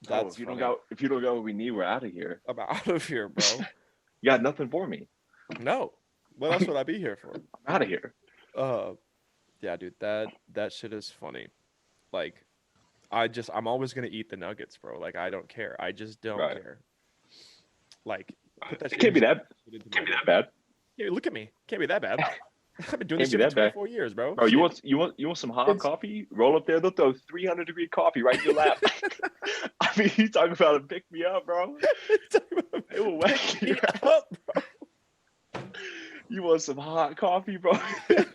If you don't got what we need, we're out of here. I'm out of here, bro. You got nothing for me. No. What else would I be here for? I'm out of here. Yeah, dude, that shit is funny. Like, I'm always gonna eat the nuggets, bro. Like, I don't care. I just don't care. Like, put that shit. Can't be that bad. Yeah, look at me. Can't be that bad. I've been doing this shit for 24 years, bro. Bro, you want some hot coffee? Roll up there. They'll throw 300-degree coffee right in your lap. I mean, you talking about it? Pick me up, bro. It will wake you up, bro. You want some hot coffee, bro? I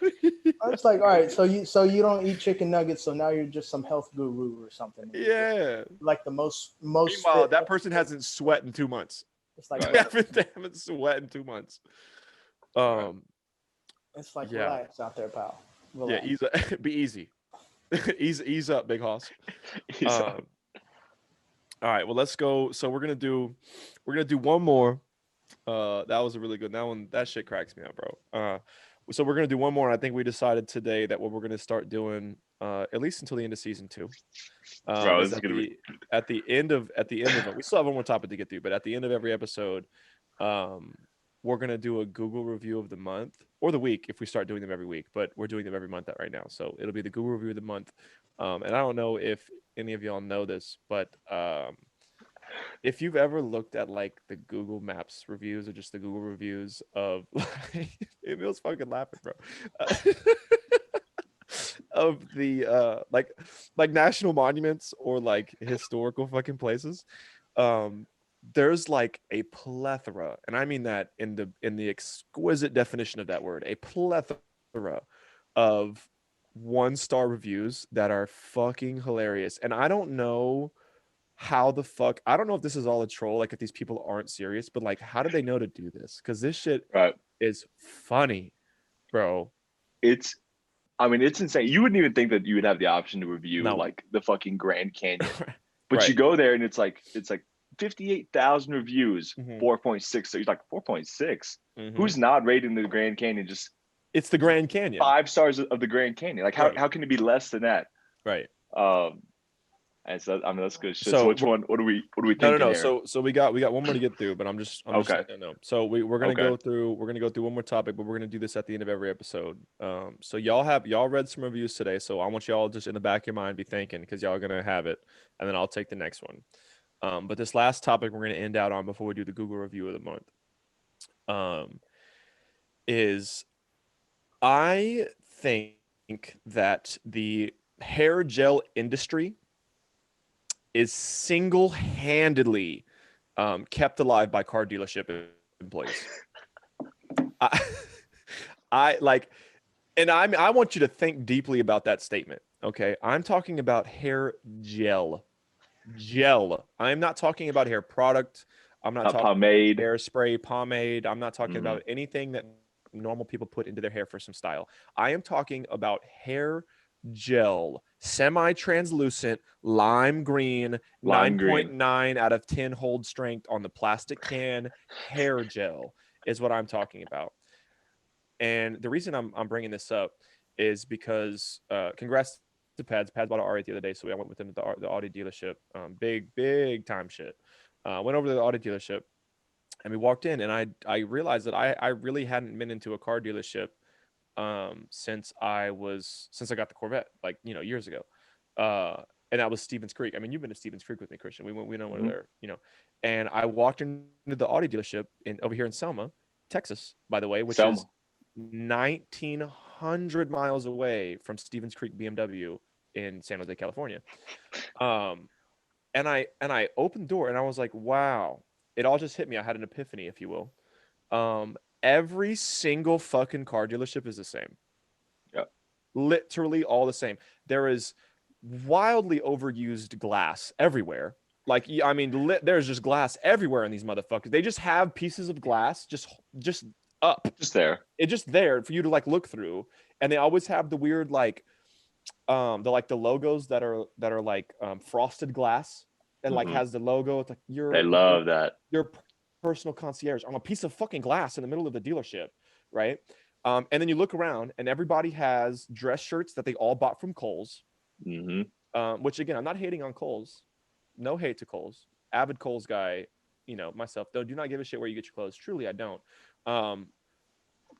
was like, all right, so you don't eat chicken nuggets, so now you're just some health guru or something. Yeah. Like the most. Meanwhile, that person hasn't sweat in 2 months. It's like they haven't sweat in 2 months. It's like relax out there, pal. Relax. Yeah, be easy. ease up, big hoss. All right, well, let's go. So we're gonna do one more. That was a really good. That shit cracks me up, bro. So we're gonna do one more. And I think we decided today that what we're gonna start doing, at least until the end of season 2. Bro, this is gonna be at the end of it. We still have one more topic to get through, but at the end of every episode, we're gonna do a Google review of the month or the week if we start doing them every week. But we're doing them every month right now, so it'll be the Google review of the month. And I don't know if any of y'all know this, but if you've ever looked at like the Google Maps reviews or just the Google reviews of Emil's fucking laughing, bro. Of the like national monuments or like historical fucking places, there's like a plethora, and I mean that in the exquisite definition of that word, a plethora of 1-star reviews that are fucking hilarious. And I don't know how the fuck, I don't know if this is all a troll, like if these people aren't serious, but like how do they know to do this? Because this shit is funny, bro. It's insane. You wouldn't even think that you would have the option to review like the fucking Grand Canyon. But you go there and it's like 58,000 reviews, 4.6. So you're like 4.6. Who's not rating the Grand Canyon? Just it's the Grand Canyon. 5 stars of the Grand Canyon. Like how can it be less than that? Right. And so, I mean, that's good shit. So So which one? What are we thinking no. here? So we got one more to get through, but I'm just Okay. letting you know. So we're gonna Okay. go through one more topic, but we're gonna do this at the end of every episode. So y'all read some reviews today, so I want y'all just in the back of your mind be thinking, because y'all are gonna have it, and then I'll take the next one. But this last topic we're gonna end out on before we do the Google review of the month. Is I think that the hair gel industry is single-handedly kept alive by car dealership employees. I like, and I want you to think deeply about that statement. Okay, I'm talking about hair gel. I'm not talking about hair product. I'm not talking pomade, about hairspray, pomade. I'm not talking about anything that normal people put into their hair for some style. I am talking about hair gel, semi-translucent, lime green, 9.9 out of 10 hold strength on the plastic can. Hair gel is what I'm talking about. And the reason I'm bringing this up is because congrats to Pads. Pads bought an R8 the other day, so I went with him to the Audi dealership. Big time shit. Went over to the Audi dealership, and we walked in, and I realized that I really hadn't been into a car dealership since I got the Corvette, like, years ago. And that was Stevens Creek. I mean, you've been to Stevens Creek with me, Christian. We know one there, And I walked into the Audi dealership over here in Selma, Texas, by the way, which is 1,900 miles away from Stevens Creek BMW in San Jose, California. And I opened the door, and I was like, wow. It all just hit me. I had an epiphany, if you will. Every single fucking car dealership is the same. Yep. Literally all the same. There is wildly overused glass everywhere. Like, I mean, there's just glass everywhere in these motherfuckers. They just have pieces of glass just up. Just there. It's just there for you to like look through. And they always have the weird like the logos that are like frosted glass and like has the logo. It's like they love that. Your personal concierge on a piece of fucking glass in the middle of the dealership, right? And then you look around, and everybody has dress shirts that they all bought from Kohl's. Which again, I'm not hating on Kohl's. No hate to Kohl's. Avid Kohl's guy, myself. Though, do not give a shit where you get your clothes. Truly, I don't.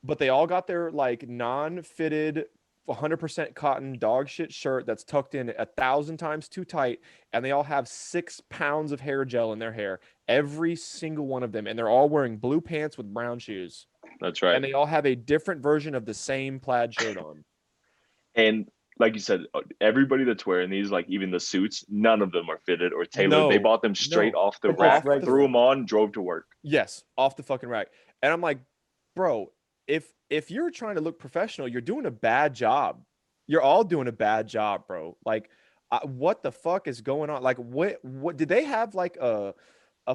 But they all got their like non-fitted 100% cotton dog shit shirt that's tucked in 1,000 times too tight, and they all have 6 pounds of hair gel in their hair, every single one of them, and they're all wearing blue pants with brown shoes. That's right. And they all have a different version of the same plaid shirt on. And like you said, everybody that's wearing these, like even the suits, none of them are fitted or tailored. No, they bought them straight off the rack, threw them on, drove to work. Yes, off the fucking rack. And I'm like, bro, if you're trying to look professional, you're doing a bad job. You're all doing a bad job, bro. Like, what the fuck is going on? Like, what did they have like a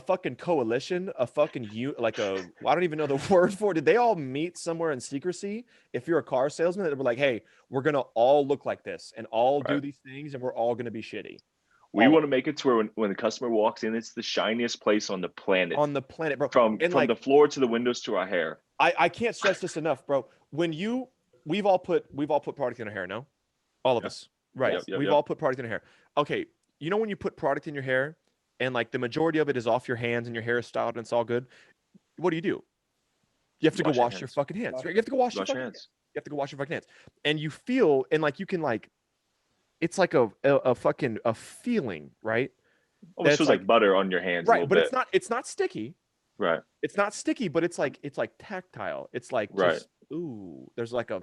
fucking coalition, a fucking I don't even know the word for it. Did they all meet somewhere in secrecy? If you're a car salesman, they were like, hey, we're gonna all look like this and all do these things, and we're all gonna be shitty. We want to make it to where when the customer walks in, it's the shiniest place on the planet. On the planet, bro. From the floor to the windows to our hair. I can't stress this enough, bro. We've all put product in our hair, no? All of us. Right. We've all put product in our hair. Okay. You know when you put product in your hair and like the majority of it is off your hands and your hair is styled and it's all good, what do? You have to go wash your fucking hands. You have to go wash your fucking hands. You have to go wash your fucking hands. And you feel, and like you can like, it's like a fucking feeling, right? Almost feels like butter on your hands. Right, but it's not sticky. Right. It's not sticky, but it's like tactile. It's like just, ooh, there's like a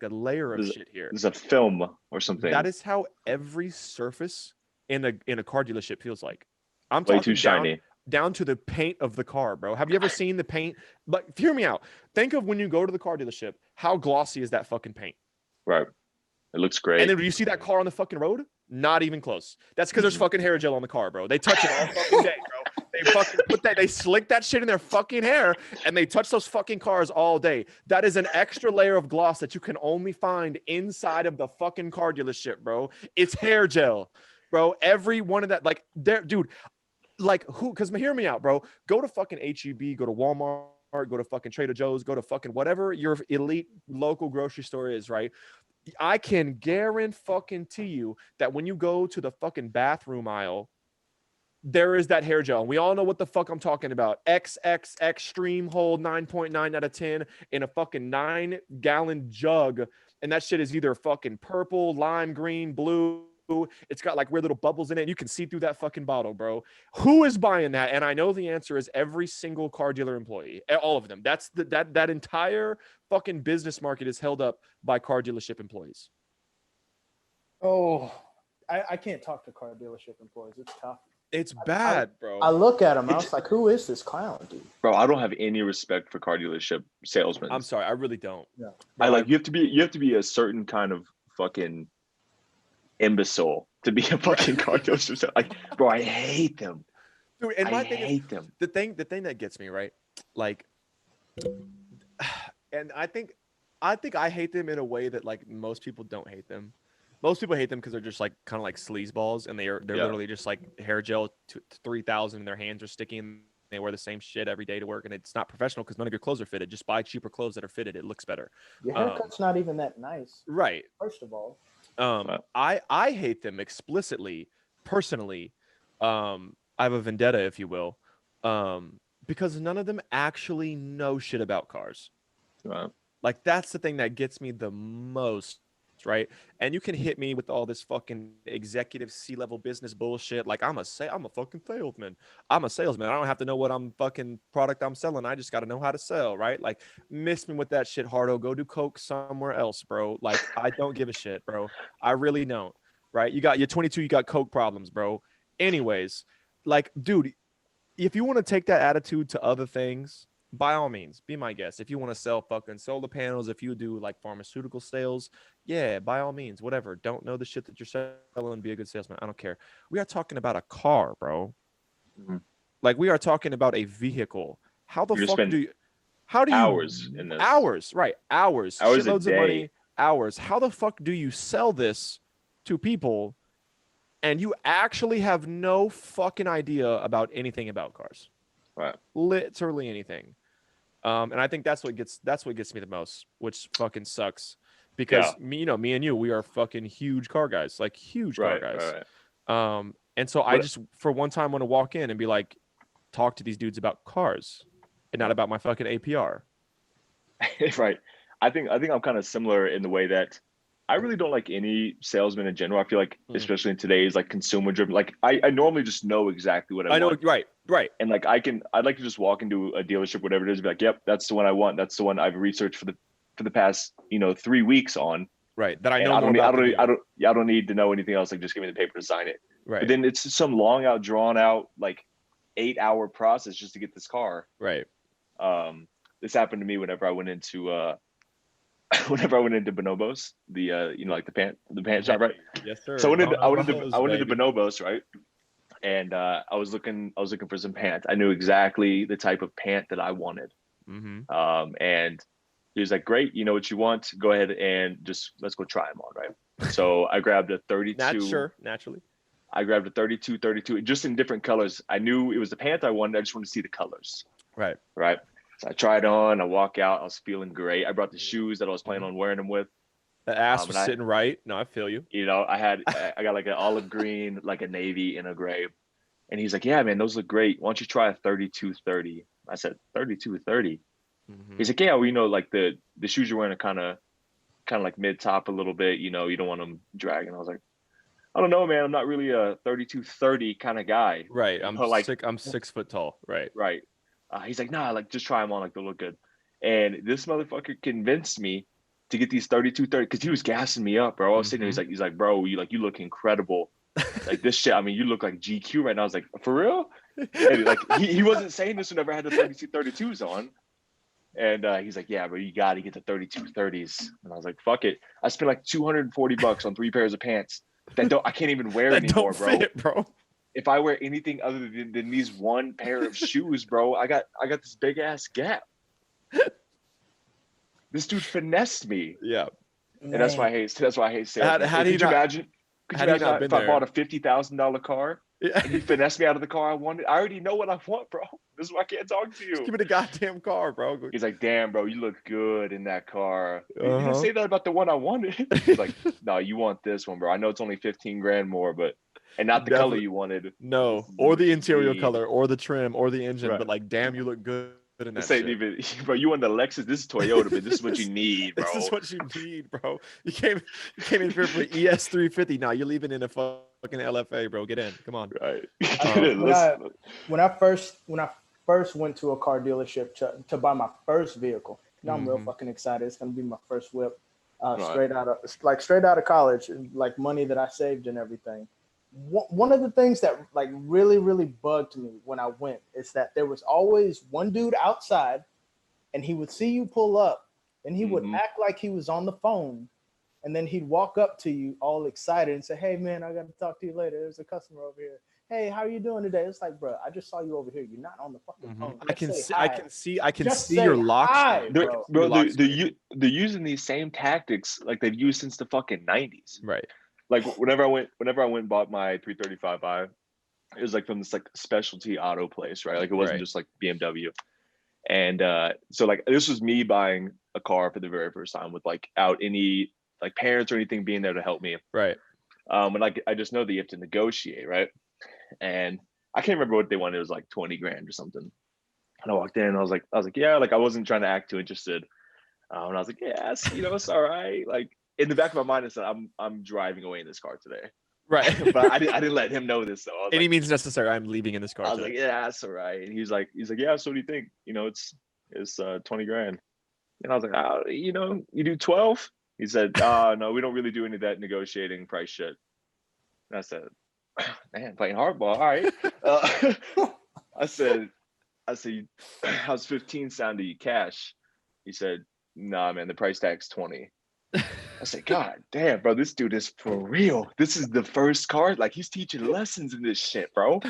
layer of shit here. There's a film or something. That is how every surface in a car dealership feels like. I'm way talking too shiny. Down to the paint of the car, bro. Have you ever seen the paint? But hear me out. Think of when you go to the car dealership, how glossy is that fucking paint? Right. It looks great. And then when you see that car on the fucking road, not even close. That's because there's fucking hair gel on the car, bro. They touch it all fucking day, bro. They fucking they slick that shit in their fucking hair, and they touch those fucking cars all day. That is an extra layer of gloss that you can only find inside of the fucking car dealership, bro. It's hair gel, bro. Every one of that, like, there, dude. Like, who? Because hear me out, bro. Go to fucking HEB, go to Walmart, go to fucking Trader Joe's, go to fucking whatever your elite local grocery store is, right? I can guarantee you that when you go to the fucking bathroom aisle, there is that hair gel. And we all know what the fuck I'm talking about. XX Extreme Hold 9.9 out of 10 in a fucking 9-gallon jug. And that shit is either fucking purple, lime green, blue. It's got like weird little bubbles in it. You can see through that fucking bottle, bro. Who is buying that? And I know the answer is every single car dealer employee. All of them. That's that entire fucking business market is held up by car dealership employees. Oh, I can't talk to car dealership employees. It's tough. It's bad, bro. I look at him. I was like, who is this clown, dude? Bro, I don't have any respect for car dealership salesmen. I'm sorry, I really don't. Yeah. Bro, you have to be a certain kind of fucking imbecile to be a fucking car dealership. Like, bro, I hate them. Dude, and I hate them. The thing that gets me, right? Like, and I think I hate them in a way that like most people don't hate them. Most people hate them because they're just like kind of like sleazeballs, and they're literally just like hair gel to 3,000, and their hands are sticky, and they wear the same shit every day to work, and it's not professional because none of your clothes are fitted. Just buy cheaper clothes that are fitted; it looks better. Your haircut's not even that nice, right? First of all, I hate them explicitly, personally. I have a vendetta, if you will, because none of them actually know shit about cars. Right. Like that's the thing that gets me the most. Right, and you can hit me with all this fucking executive C-level business bullshit. Like I'm a fucking salesman. I'm a salesman. I don't have to know what fucking product I'm selling. I just got to know how to sell. Right, like miss me with that shit, Hardo. Go do coke somewhere else, bro. Like I don't give a shit, bro. I really don't. Right, you're 22. You got coke problems, bro. Anyways, like, dude, if you want to take that attitude to other things, by all means, be my guest. If you want to sell fucking solar panels, if you do like pharmaceutical sales, yeah, by all means, whatever. Don't know the shit that you're selling, be a good salesman. I don't care. We are talking about a car, bro. Mm-hmm. Like we are talking about a vehicle. How the fuck do you hours in this? Hours, right? Hours shitloads a day. Of money, hours. How the fuck do you sell this to people and you actually have no fucking idea about anything about cars? Right. Literally anything. And I think that's what gets me the most, which fucking sucks. Because me and you, we are fucking huge car guys, like huge car guys. Right. And so I just for one time want to walk in and be like, talk to these dudes about cars and not about my fucking APR. Right. I think I'm kind of similar in the way that I really don't like any salesman in general. I feel like, especially in today's like consumer driven, like I normally just know exactly what I want. Right. And like I'd like to just walk into a dealership, whatever it is, and be like, yep, that's the one I want. That's the one I've researched for the past 3 weeks on. Right. That I know. I don't need to know anything else. Like just give me the paper to sign it. Right. But then it's some long out, drawn out, like 8-hour process just to get this car. Right. This happened to me whenever I went into Bonobos, the like the pant shop, right? Yes, sir. So I went into Bonobos, right? And I was looking for some pants. I knew exactly the type of pant that I wanted. Mm-hmm. And he was like, "Great, you know what you want? Go ahead and just let's go try them on, right?" So I grabbed a 32. Naturally. I grabbed a 32, just in different colors. I knew it was the pant I wanted. I just wanted to see the colors. Right. So I tried on. I walk out. I was feeling great. I brought the shoes that I was planning on wearing them with. The ass was sitting right. No, I feel you. I got like an olive green, like a navy, and a gray. And he's like, "Yeah, man, those look great. Why don't you try a 32-30?" I said, 32-30. Mm-hmm. He's like, "Yeah, well, like the shoes you're wearing are kind of like mid top a little bit. You don't want them dragging." I was like, "I don't know, man. I'm not really a 32-30 kind of guy." Right. I'm 6 foot tall. Right. Right. He's like, "Nah, like just try them on. Like they'll look good." And this motherfucker convinced me to get these 32-30 because he was gassing me up, bro. I was sitting there. He's like, "Bro, you look incredible. Like this shit. I mean, you look like GQ right now." I was like, "For real?" And like he wasn't saying this whenever I had the 32-32s on. And he's like, "Yeah, bro, you got to get the 32-30s." And I was like, "Fuck it." I spent like $240 on 3 pairs of pants that I can't even wear anymore, bro. If I wear anything other than these one pair of shoes, bro, I got this big ass gap. This dude finessed me. Yeah. And that's why I hate sales. Could you imagine if I bought a $50,000 car Yeah. And you finesse me out of the car I wanted. I already know what I want, bro. This is why I can't talk to Just you. give me the goddamn car, bro. He's like, damn, bro, you look good in that car. You didn't Uh-huh. say that about the one I wanted. He's like, no, you want this one, bro. I know it's only 15 grand more, and not the color Definitely. you wanted. This No, is or what the you interior need. color, or the trim, or the engine. But Right. like, damn, you look good in that This ain't shit. even, bro. You want the Lexus? This is Toyota, but this is what you need, bro. This is what you need, bro. You came in here for ES 350. Now you're leaving in a fucking LFA, bro. Get in. Come on. Right. When I first went to a car dealership to buy my first vehicle, I'm real fucking excited. It's gonna be my first whip, straight out of college, like money that I saved and everything. One of the things that like really bugged me when I went is that there was always one dude outside, and he would see you pull up, and he would act like he was on the phone, and then he'd walk up to you all excited and say, "Hey man, I got to talk to you later. There's a customer over here. Hey, how are you doing today?" It's like, bro, I just saw you over here. You're not on the fucking phone. I can see say your lock hi, screen. bro. They're using these same tactics like they've used since the fucking 90s. Right. Like whenever I went and bought my 335i, it was like from this like specialty auto place, right? Like it wasn't just like BMW. And so like this was me buying a car for the very first time without any like parents or anything being there to help me. Right. And like I just know that you have to negotiate, right? And I can't remember what they wanted. It was like 20 grand or something. And I walked in and I was like, yeah, like I wasn't trying to act too interested. And I was like, yes, it's all right. Like in the back of my mind, I said, I'm driving away in this car today. Right. But I didn't let him know this though. Any means necessary. I'm leaving in this car. I was like, yeah, that's all right. And he's like, yeah, so what do you think? It's 20 grand. And I was like, you do 12? He said, no, we don't really do any of that negotiating price shit. And I said, man, playing hardball. All right. I said, how's 15 sound to you cash? He said, nah, man, the price tag's 20. I said, God damn, bro, this dude is for real. This is the first car. Like he's teaching lessons in this shit, bro.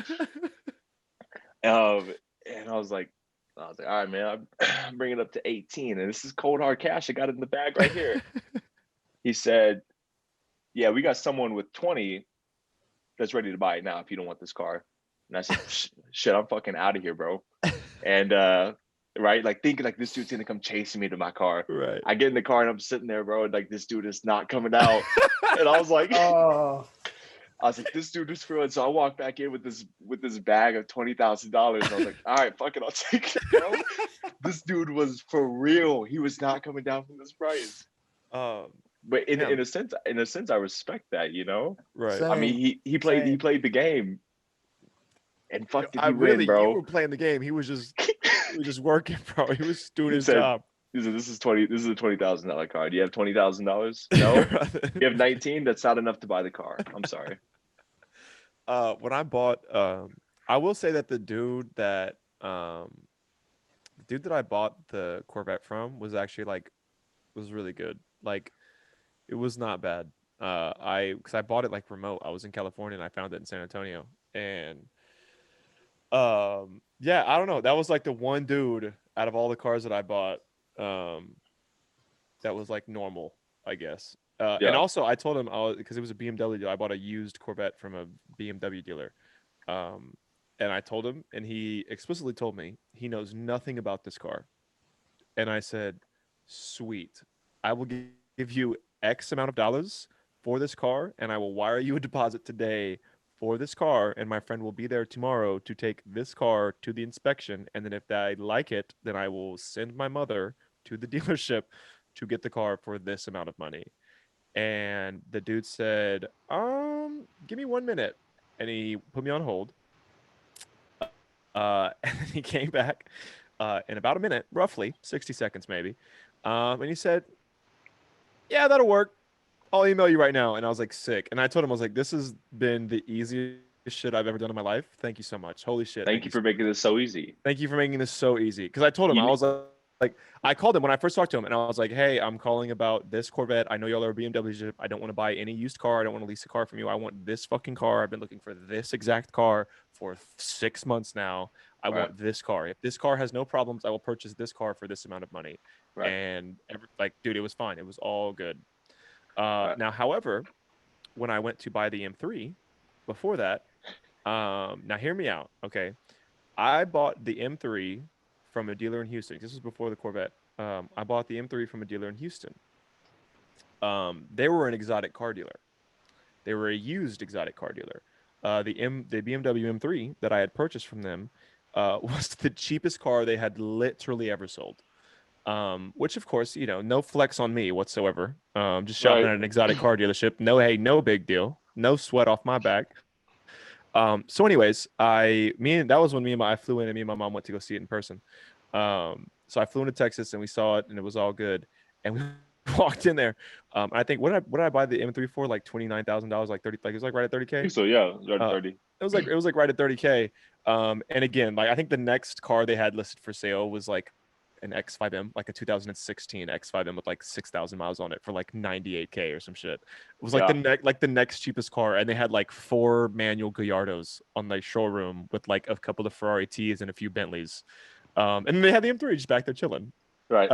And I was like, all right, man, I'm bringing it up to 18, and this is cold hard cash. I got it in the bag right here. He said, yeah, we got someone with 20 that's ready to buy it now if you don't want this car. And I said, shit, I'm fucking out of here, bro. And right, like thinking like this dude's gonna come chasing me to my car. Right. I get in the car and I'm sitting there, bro, and like this dude is not coming out. And I was like, this dude is for real. And so I walked back in with this bag of $20,000. And I was like, all right, fuck it, I'll take it, bro. This dude was for real. He was not coming down from this price. But in a sense, I respect that, Right. Same. I mean, he played the game, and fuck did he win, You bro? were playing the game. He was just working, bro. He was doing his job. He said, this is a $20,000 car. Do you have $20,000? No. You have 19. That's not enough to buy the car. I'm sorry. When I bought, I will say that the dude that I bought the Corvette from was actually was really good. Like, it was not bad. Because I bought it like remote. I was in California and I found it in San Antonio. And yeah, I don't know. That was like the one dude out of all the cars that I bought that was like normal, I guess. And also I told him, because it was a BMW deal, I bought a used Corvette from a BMW dealer. And I told him, and he explicitly told me he knows nothing about this car. And I said, sweet, I will give you X amount of dollars for this car, and I will wire you a deposit today for this car, and my friend will be there tomorrow to take this car to the inspection. And then if I like it, then I will send my mother to the dealership to get the car for this amount of money. And the dude said, give me 1 minute. And he put me on hold. And then he came back in about a minute, roughly 60 seconds maybe. And he said, yeah, that'll work. I'll email you right now. And I was like, sick. And I told him, I was like, this has been the easiest shit I've ever done in my life. Thank you so much. Holy shit. Thank you for making this so easy. Thank you for making this so easy. Because I told him, I was like, I called him when I first talked to him, and I was like, hey, I'm calling about this Corvette. I know y'all are a BMW dealership. I don't want to buy any used car. I don't want to lease a car from you. I want this fucking car. I've been looking for this exact car for 6 months now. I want this car. If this car has no problems, I will purchase this car for this amount of money. Right. And dude, it was fine. It was all good. Now, however, when I went to buy the M3 before that, Now hear me out, okay? I bought the M3 from a dealer in Houston. This was before the Corvette. I bought the M3 from a dealer in Houston. They were an exotic car dealer. They were a used exotic car dealer. The BMW M3 that I had purchased from them was the cheapest car they had literally ever sold. Which of course, no flex on me whatsoever. Just shopping at an exotic car dealership. No big deal. No sweat off my back. So anyways, that was when I flew in and me and my mom went to go see it in person. So I flew into Texas and we saw it and it was all good. And we walked in there. I think what did I buy the M3 for? Like $29,000, like 30, like it was like right at 30K. So yeah, right at 30. It was like right at 30K. And again, like I think the next car they had listed for sale was like an X5M, like a 2016 X5M with like 6,000 miles on it for like 98K or some shit. It was like the next cheapest car, and they had like 4 manual Gallardos on the showroom with like a couple of Ferrari T's and a few Bentleys. And then they had the M3 just back there chilling. Right.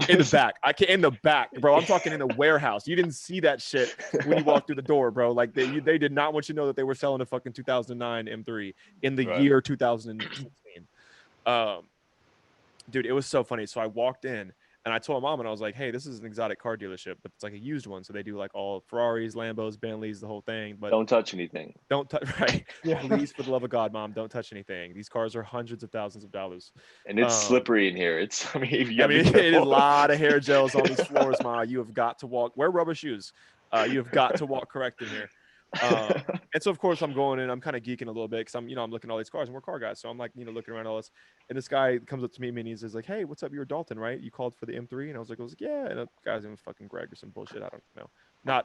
In the back. In the back, bro. I'm talking in the warehouse. You didn't see that shit when you walked through the door, bro. Like they did not want you to know that they were selling a fucking 2009 M3 in the year 2016. Dude, it was so funny. So I walked in and I told mom, and I was like, hey, this is an exotic car dealership, but it's like a used one. So they do like all Ferraris, Lambos, Bentleys, the whole thing. But don't touch anything. Don't touch, right? Yeah. Please, for the love of God, mom, don't touch anything. These cars are hundreds of thousands of dollars. And it's slippery in here. It is a lot of hair gels on these floors, ma. You have got to wear rubber shoes. You have got to walk correct in here. And so of course I'm going in, I'm kind of geeking a little bit because I'm looking at all these cars and we're car guys. So I'm like, looking around all this, and this guy comes up to me and he's like, hey, what's up? You're Dalton, right? You called for the M3? And I was like, yeah. And the guy's name was fucking Greg or some bullshit. I don't know.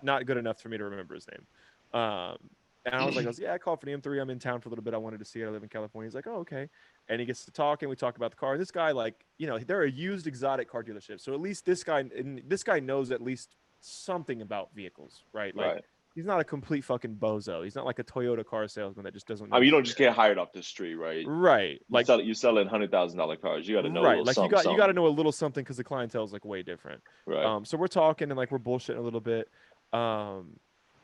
Not good enough for me to remember his name. And I was like, yeah, I called for the M3. I'm in town for a little bit. I wanted to see it. I live in California. He's like, oh, okay. And he gets to talk and we talk about the car. And this guy, like, they're a used exotic car dealership. So at least this guy knows at least something about vehicles, right? Like, right. He's not a complete fucking bozo. He's not like a Toyota car salesman that just doesn't know. I mean, you don't just get hired off the street, right? Right. Like you selling $100,000 cars. You got to know right. A little like something. You got to know a little something because the clientele is like way different. Right. So we're talking and like we're bullshitting a little bit.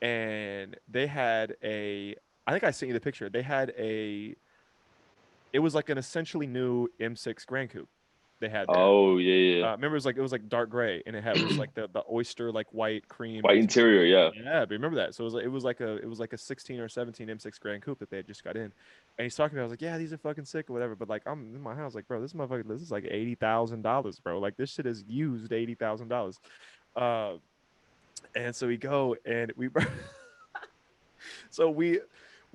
And they had I think I sent you the picture. They had it was like an essentially new M6 Grand Coupe. They had there. Oh yeah. Remember it was like dark gray and it was like the oyster like white interior, yeah. Yeah, but remember that. So it was like a 16 or 17 M6 Grand Coupe that they had just got in. And he's talking to me, I was like, yeah, these are fucking sick or whatever. But like I'm in my house like, bro, this is like $80,000, bro. Like this shit is used $80,000. And so we go and we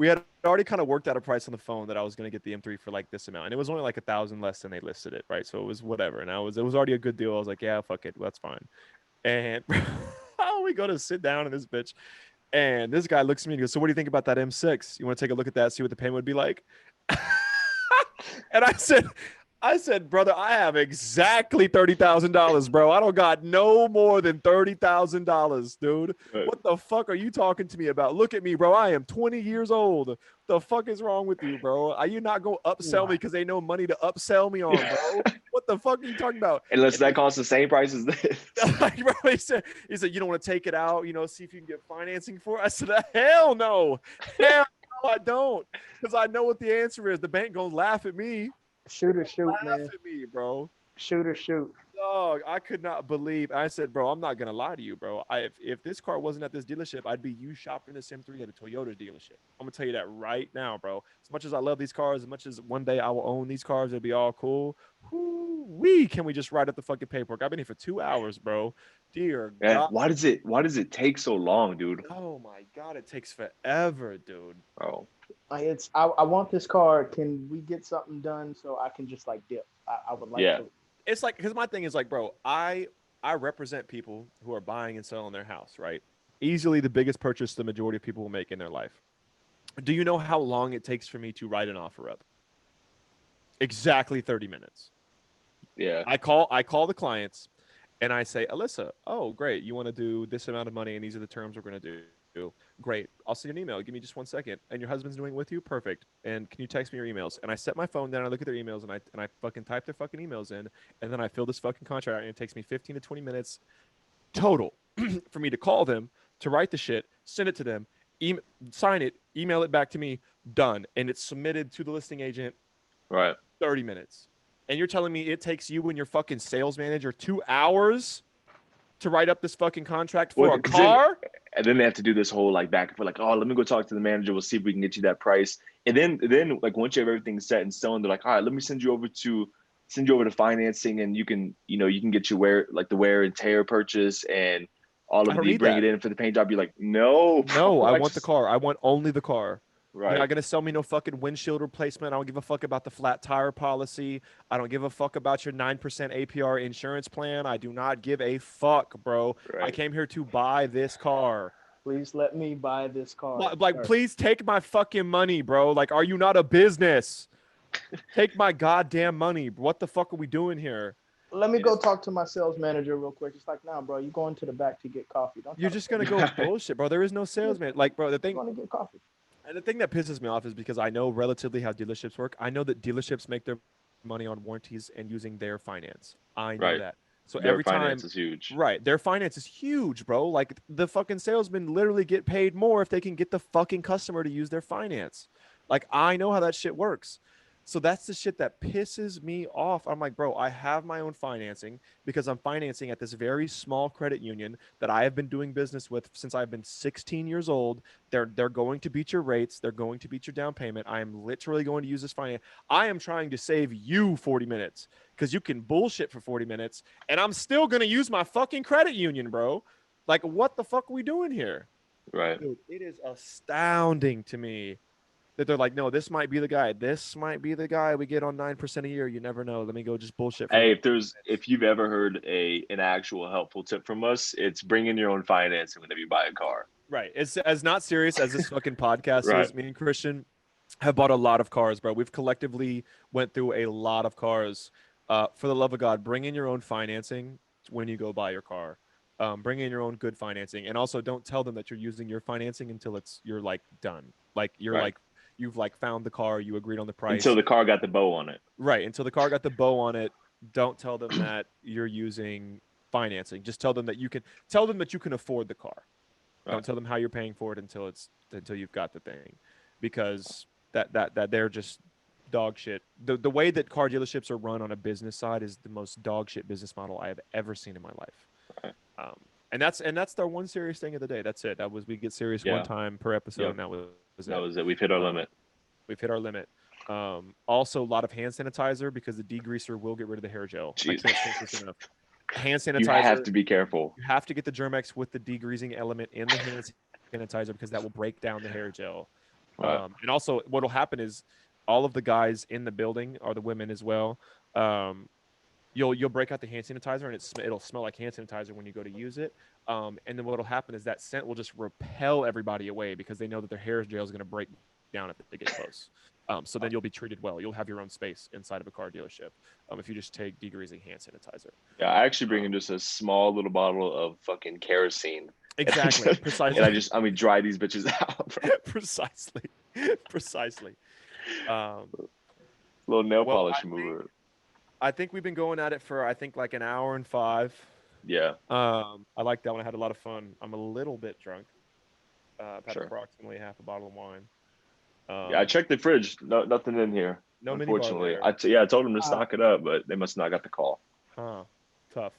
had already kind of worked out a price on the phone that I was going to get the M3 for like this amount. And it was only like 1,000 less than they listed it. Right. So it was whatever. And it was already a good deal. I was like, yeah, fuck it. That's fine. And we go to sit down in this bitch. And this guy looks at me and goes, so what do you think about that M6? You want to take a look at that, see what the payment would be like? And I said, brother, I have exactly $30,000, bro. I don't got no more than $30,000, dude. Right. What the fuck are you talking to me about? Look at me, bro. I am 20 years old. The fuck is wrong with you, bro? Are you not going to upsell me because they know money to upsell me on, bro? What the fuck are you talking about? Unless that costs the same price as this. Bro, he said, you don't want to take it out, see if you can get financing for it? I said, hell no. Hell no, I don't. Because I know what the answer is. The bank going to laugh at me. Shoot, man. Laugh at me, bro. Shoot. Dog, I could not believe. I said, bro, I'm not gonna lie to you, bro. If this car wasn't at this dealership, I'd be you shopping this M3 at a Toyota dealership. I'm gonna tell you that right now, bro. As much as I love these cars, as much as one day I will own these cars, it'll be all cool. Can we just write up the fucking paperwork? I've been here for 2 hours, bro. Dear God. Why does it take so long, dude? Oh my God, it takes forever, dude. Oh. I want this car. Can we get something done so I can just like dip? I would like to. It's like, because my thing is like, bro, I represent people who are buying and selling their house, right? Easily the biggest purchase the majority of people will make in their life. Do you know how long it takes for me to write an offer up? Exactly 30 minutes. Yeah. I call the clients and I say, Alyssa, oh, great. You want to do this amount of money and these are the terms we're going to do. Great. I'll send you an email. Give me just 1 second. And your husband's doing it with you? Perfect. And can you text me your emails? And I set my phone down, I look at their emails, and I fucking type their fucking emails in, and then I fill this fucking contract out, and it takes me 15 to 20 minutes total for me to call them, to write the shit, send it to them, sign it, email it back to me, done, and it's submitted to the listing agent. Right. 30 minutes. And you're telling me it takes you and your fucking sales manager 2 hours to write up this fucking contract for a car? And then they have to do this whole like back and forth, like, oh, let me go talk to the manager. We'll see if we can get you that price. And then like once you have everything set in stone, they're like, all right, let me send you over to financing, and you can get the wear and tear purchase and all of the bring it in for the paint job. You're like, no, I want the car. I want only the car. Right. You're not gonna sell me no fucking windshield replacement. I don't give a fuck about the flat tire policy. I don't give a fuck about your 9% APR insurance plan. I do not give a fuck, bro. Right. I came here to buy this car. Please let me buy this car. Like, please take my fucking money, bro. Like, are you not a business? Take my goddamn money. What the fuck are we doing here? Let me go talk to my sales manager real quick. It's like, nah, bro, you're going to the back to get coffee. You're just gonna go bullshit, bro. There is no salesman. Like, bro, the thing. You're going to get coffee. And the thing that pisses me off is because I know relatively how dealerships work. I know that dealerships make their money on warranties and using their finance. I know that. So their every time, finance is huge. Right. Their finance is huge, bro. Like the fucking salesmen literally get paid more if they can get the fucking customer to use their finance. Like I know how that shit works. So that's the shit that pisses me off. I'm like, bro, I have my own financing because I'm financing at this very small credit union that I have been doing business with since I've been 16 years old. They're going to beat your rates. They're going to beat your down payment. I am literally going to use this finance. I am trying to save you 40 minutes because you can bullshit for 40 minutes and I'm still going to use my fucking credit union, bro. Like, what the fuck are we doing here? Right. Dude, it is astounding to me that they're like, no, this might be the guy. This might be the guy we get on 9% a year. You never know. Let me go just bullshit. Hey, if you've ever heard an actual helpful tip from us, it's bring in your own financing whenever you buy a car. Right. It's as not serious as this fucking podcast is. Me and Christian have bought a lot of cars, bro. We've collectively went through a lot of cars. For the love of God, bring in your own financing when you go buy your car. Bring in your own good financing, and also don't tell them that you're using your financing until you're like done. Like you're like. You've like found the car, you agreed on the price. Until the car got the bow on it. Right. Until the car got the bow on it. Don't tell them that you're using financing. Just tell them that you can afford the car. Right. Don't tell them how you're paying for it until you've got the thing. Because that they're just dog shit. The way that car dealerships are run on a business side is the most dog shit business model I have ever seen in my life. Right. And that's their one serious thing of the day. That's it. We get serious one time per episode, and that was it. We've hit our limit. We've hit our limit. Also, a lot of hand sanitizer because the degreaser will get rid of the hair gel. Jeez. I can't stress this enough. Hand sanitizer. You have to be careful. You have to get the Germ-X with the degreasing element in the hand sanitizer because that will break down the hair gel. Right. And also, what will happen is all of the guys in the building are the women as well. You'll break out the hand sanitizer and it'll smell like hand sanitizer when you go to use it. And then what'll happen is that scent will just repel everybody away because they know that their hair gel is going to break down if they get close. So then you'll be treated well. You'll have your own space inside of a car dealership if you just take degreasing hand sanitizer. Yeah, I actually bring in just a small little bottle of fucking kerosene. Exactly. Precisely. And I dry these bitches out. Precisely. Little nail polish remover. I think we've been going at it for like an hour and 5. Yeah. I like that one. I had a lot of fun. I'm a little bit drunk. I've had approximately half a bottle of wine. I checked the fridge. No, nothing in here. No, unfortunately. I told them to stock it up, but they must not got the call. Huh. Tough.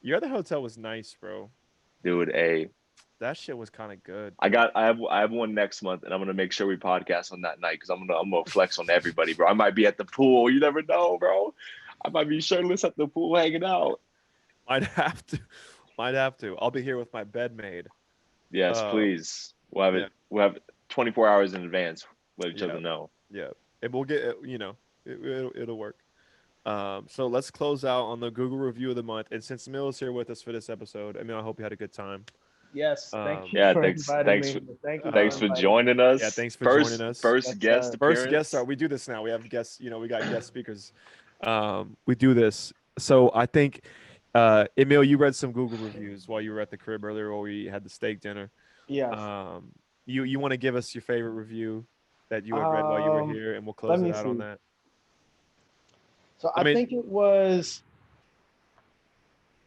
Your other hotel was nice, bro. Dude, that shit was kind of good. I have one next month, and I'm gonna make sure we podcast on that night because I'm gonna flex on everybody, bro. I might be at the pool. You never know, bro. I might be shirtless at the pool hanging out. Might have to. I'll be here with my bed maid. Yes, please. We'll have it. We'll have it 24 hours in advance. Let each other know. Yeah, and we'll get it'll work. So let's close out on the Google review of the month. And since Emil is here with us for this episode, Emil, I hope you had a good time. Yes, thank you. Thanks for joining us. Yeah, thanks for joining us. First guest star. We do this now. We have guests. We got guest speakers. We do this. So I think, Emil, you read some Google reviews while you were at the crib earlier, while we had the steak dinner. Yeah. You want to give us your favorite review that you had read while you were here, and we'll close it out on that. So I think it was.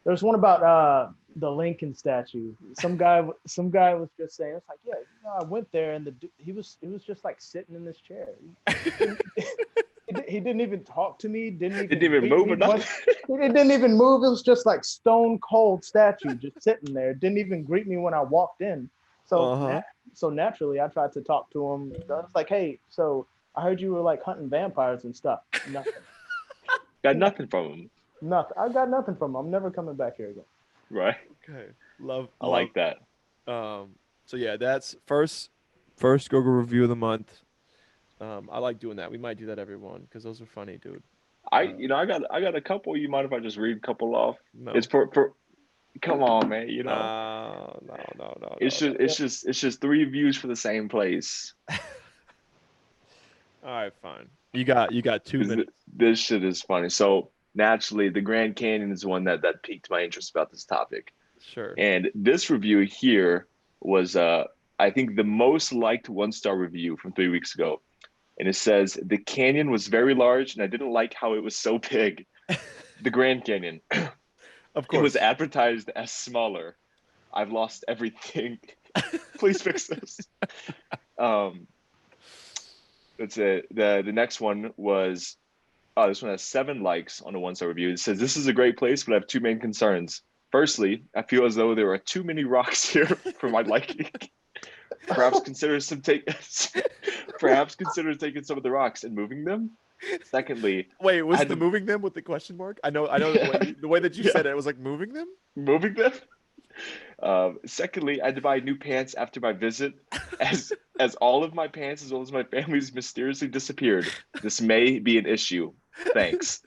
There's one about the Lincoln statue. Some guy was just saying, it's like, yeah, I went there and he was just like sitting in this chair. He didn't even talk to me. Didn't even move or nothing. He didn't even move. It was just like stone cold statue, just sitting there. Didn't even greet me when I walked in. So so naturally, I tried to talk to him. I was like, hey, so I heard you were like hunting vampires and stuff. Nothing. Got nothing from him. Nothing. I got nothing from him. I'm never coming back here again. Right. Okay. Love. I like that. So yeah, that's first Google review of the month. I like doing that. We might do that every one because those are funny, dude. I got a couple. You mind if I just read a couple off? No. It's for come on, man. No. It's just 3 views for the same place. All right, fine. You got 2 minutes. This shit is funny. So naturally, the Grand Canyon is one that piqued my interest about this topic. Sure. And this review here was I think the most liked 1-star review from 3 weeks ago. And it says, the canyon was very large and I didn't like how it was so big. The Grand Canyon. Of course. It was advertised as smaller. I've lost everything. Please fix this. That's it. The next one was, this one has 7 likes on a 1-star review. It says, this is a great place, but I have 2 main concerns. Firstly, I feel as though there are too many rocks here for my liking. Perhaps consider taking some of the rocks and moving them. Secondly, wait, was the moving them with the question mark? I know the way that you said it was like moving them. Moving them. Secondly, I had to buy new pants after my visit, as all of my pants as well as my family's mysteriously disappeared. This may be an issue. Thanks.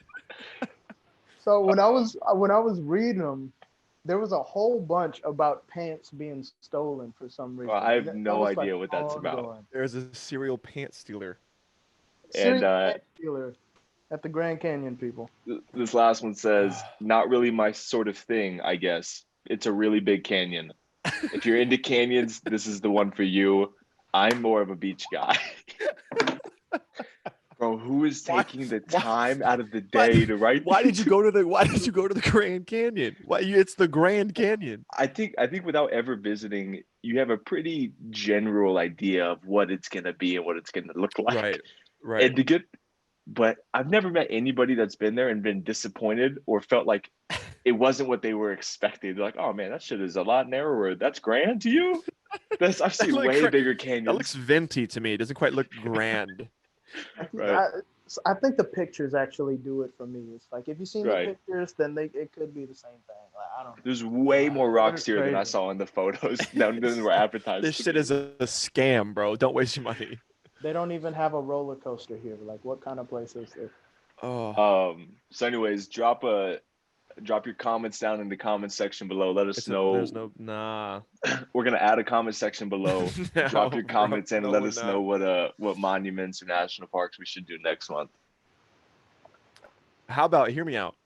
So when I was reading them, there was a whole bunch about pants being stolen for some reason. Well, I have no idea what that's about. There's a serial pants stealer. Pants stealer at the Grand Canyon, people. This last one says, not really my sort of thing, I guess. It's a really big canyon. If you're into canyons, this is the one for you. I'm more of a beach guy. Bro, who is taking the time out of the day to write? Why did you go to the Grand Canyon? It's the Grand Canyon. I think without ever visiting, you have a pretty general idea of what it's gonna be and what it's gonna look like. Right. And but I've never met anybody that's been there and been disappointed or felt like it wasn't what they were expecting. They're like, oh man, that shit is a lot narrower. That's grand to you? I've seen way bigger canyons. That looks venti to me. It doesn't quite look grand. Right. I think the pictures actually do it for me. It's like if you've seen the pictures, then it could be the same thing. Like, I don't know. There's way more rocks here than I saw in the photos than were advertised. This shit is a scam, bro. Don't waste your money. They don't even have a roller coaster here. Like, what kind of place is this? So anyways, drop your comments down in the comments section below. Let us know. There's no We're gonna add a comment section below. Drop your comments and let us know what monuments or national parks we should do next month. How about, hear me out,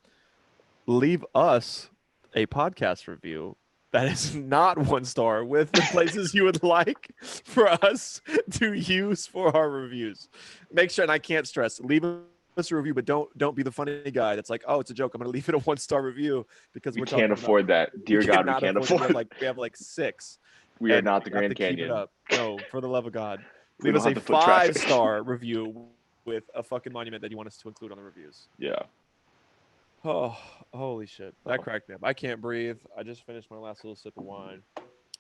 leave us a podcast review that is not 1 star with the places you would like for us to use for our reviews. Make sure, and I can't stress, leave us a review, but don't be the funny guy that's like, oh, it's a joke, I'm gonna leave it a 1-star review because we can't afford that. Dear God, we can't afford it. We have like 6. We are not the Grand Canyon. Keep it up. No, for the love of God. Leave us a 5-star review with a fucking monument that you want us to include on the reviews. Yeah. Oh, holy shit. That cracked me up. I can't breathe. I just finished my last little sip of wine.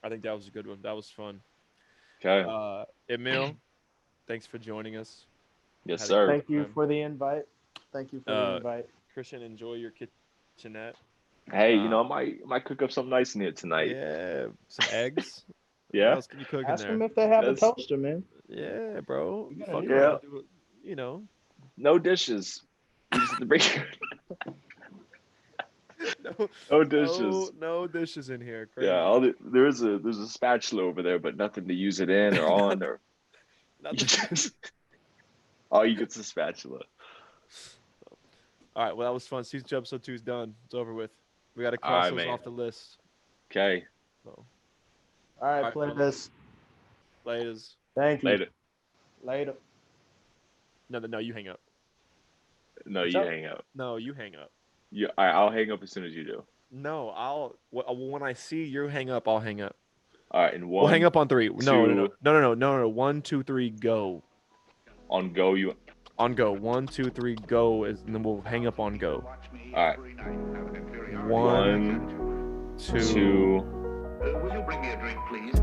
I think that was a good one. That was fun. Okay. Emil, thanks for joining us. Yes, sir. Thank you for the invite. Christian, enjoy your kitchenette. Hey, I might cook up something nice in here tonight. Yeah, some eggs. Yeah. What else can you cook Ask in there? them if they have a toaster, man. Yeah, bro. No dishes. No dishes. No dishes in here. Crazy. Yeah, there's a spatula over there, but nothing to use it in or on or. All you get's a spatula. All right, well that was fun. Season 2 episode 2 is done. It's over with. We got to cross those off the list. Okay. So. All right, play this. Laters. Thank you. Later. No, you hang up. No, you hang up. No, you hang up. I'll hang up as soon as you do. No, when I see you hang up, I'll hang up. All right, and one. We'll hang up on 3. Two, No. 1, 2, 3, go. On go, you. On go. 1, 2, 3, go, and then we'll hang up on go. All right. 1, 2. Will you bring me a drink, please?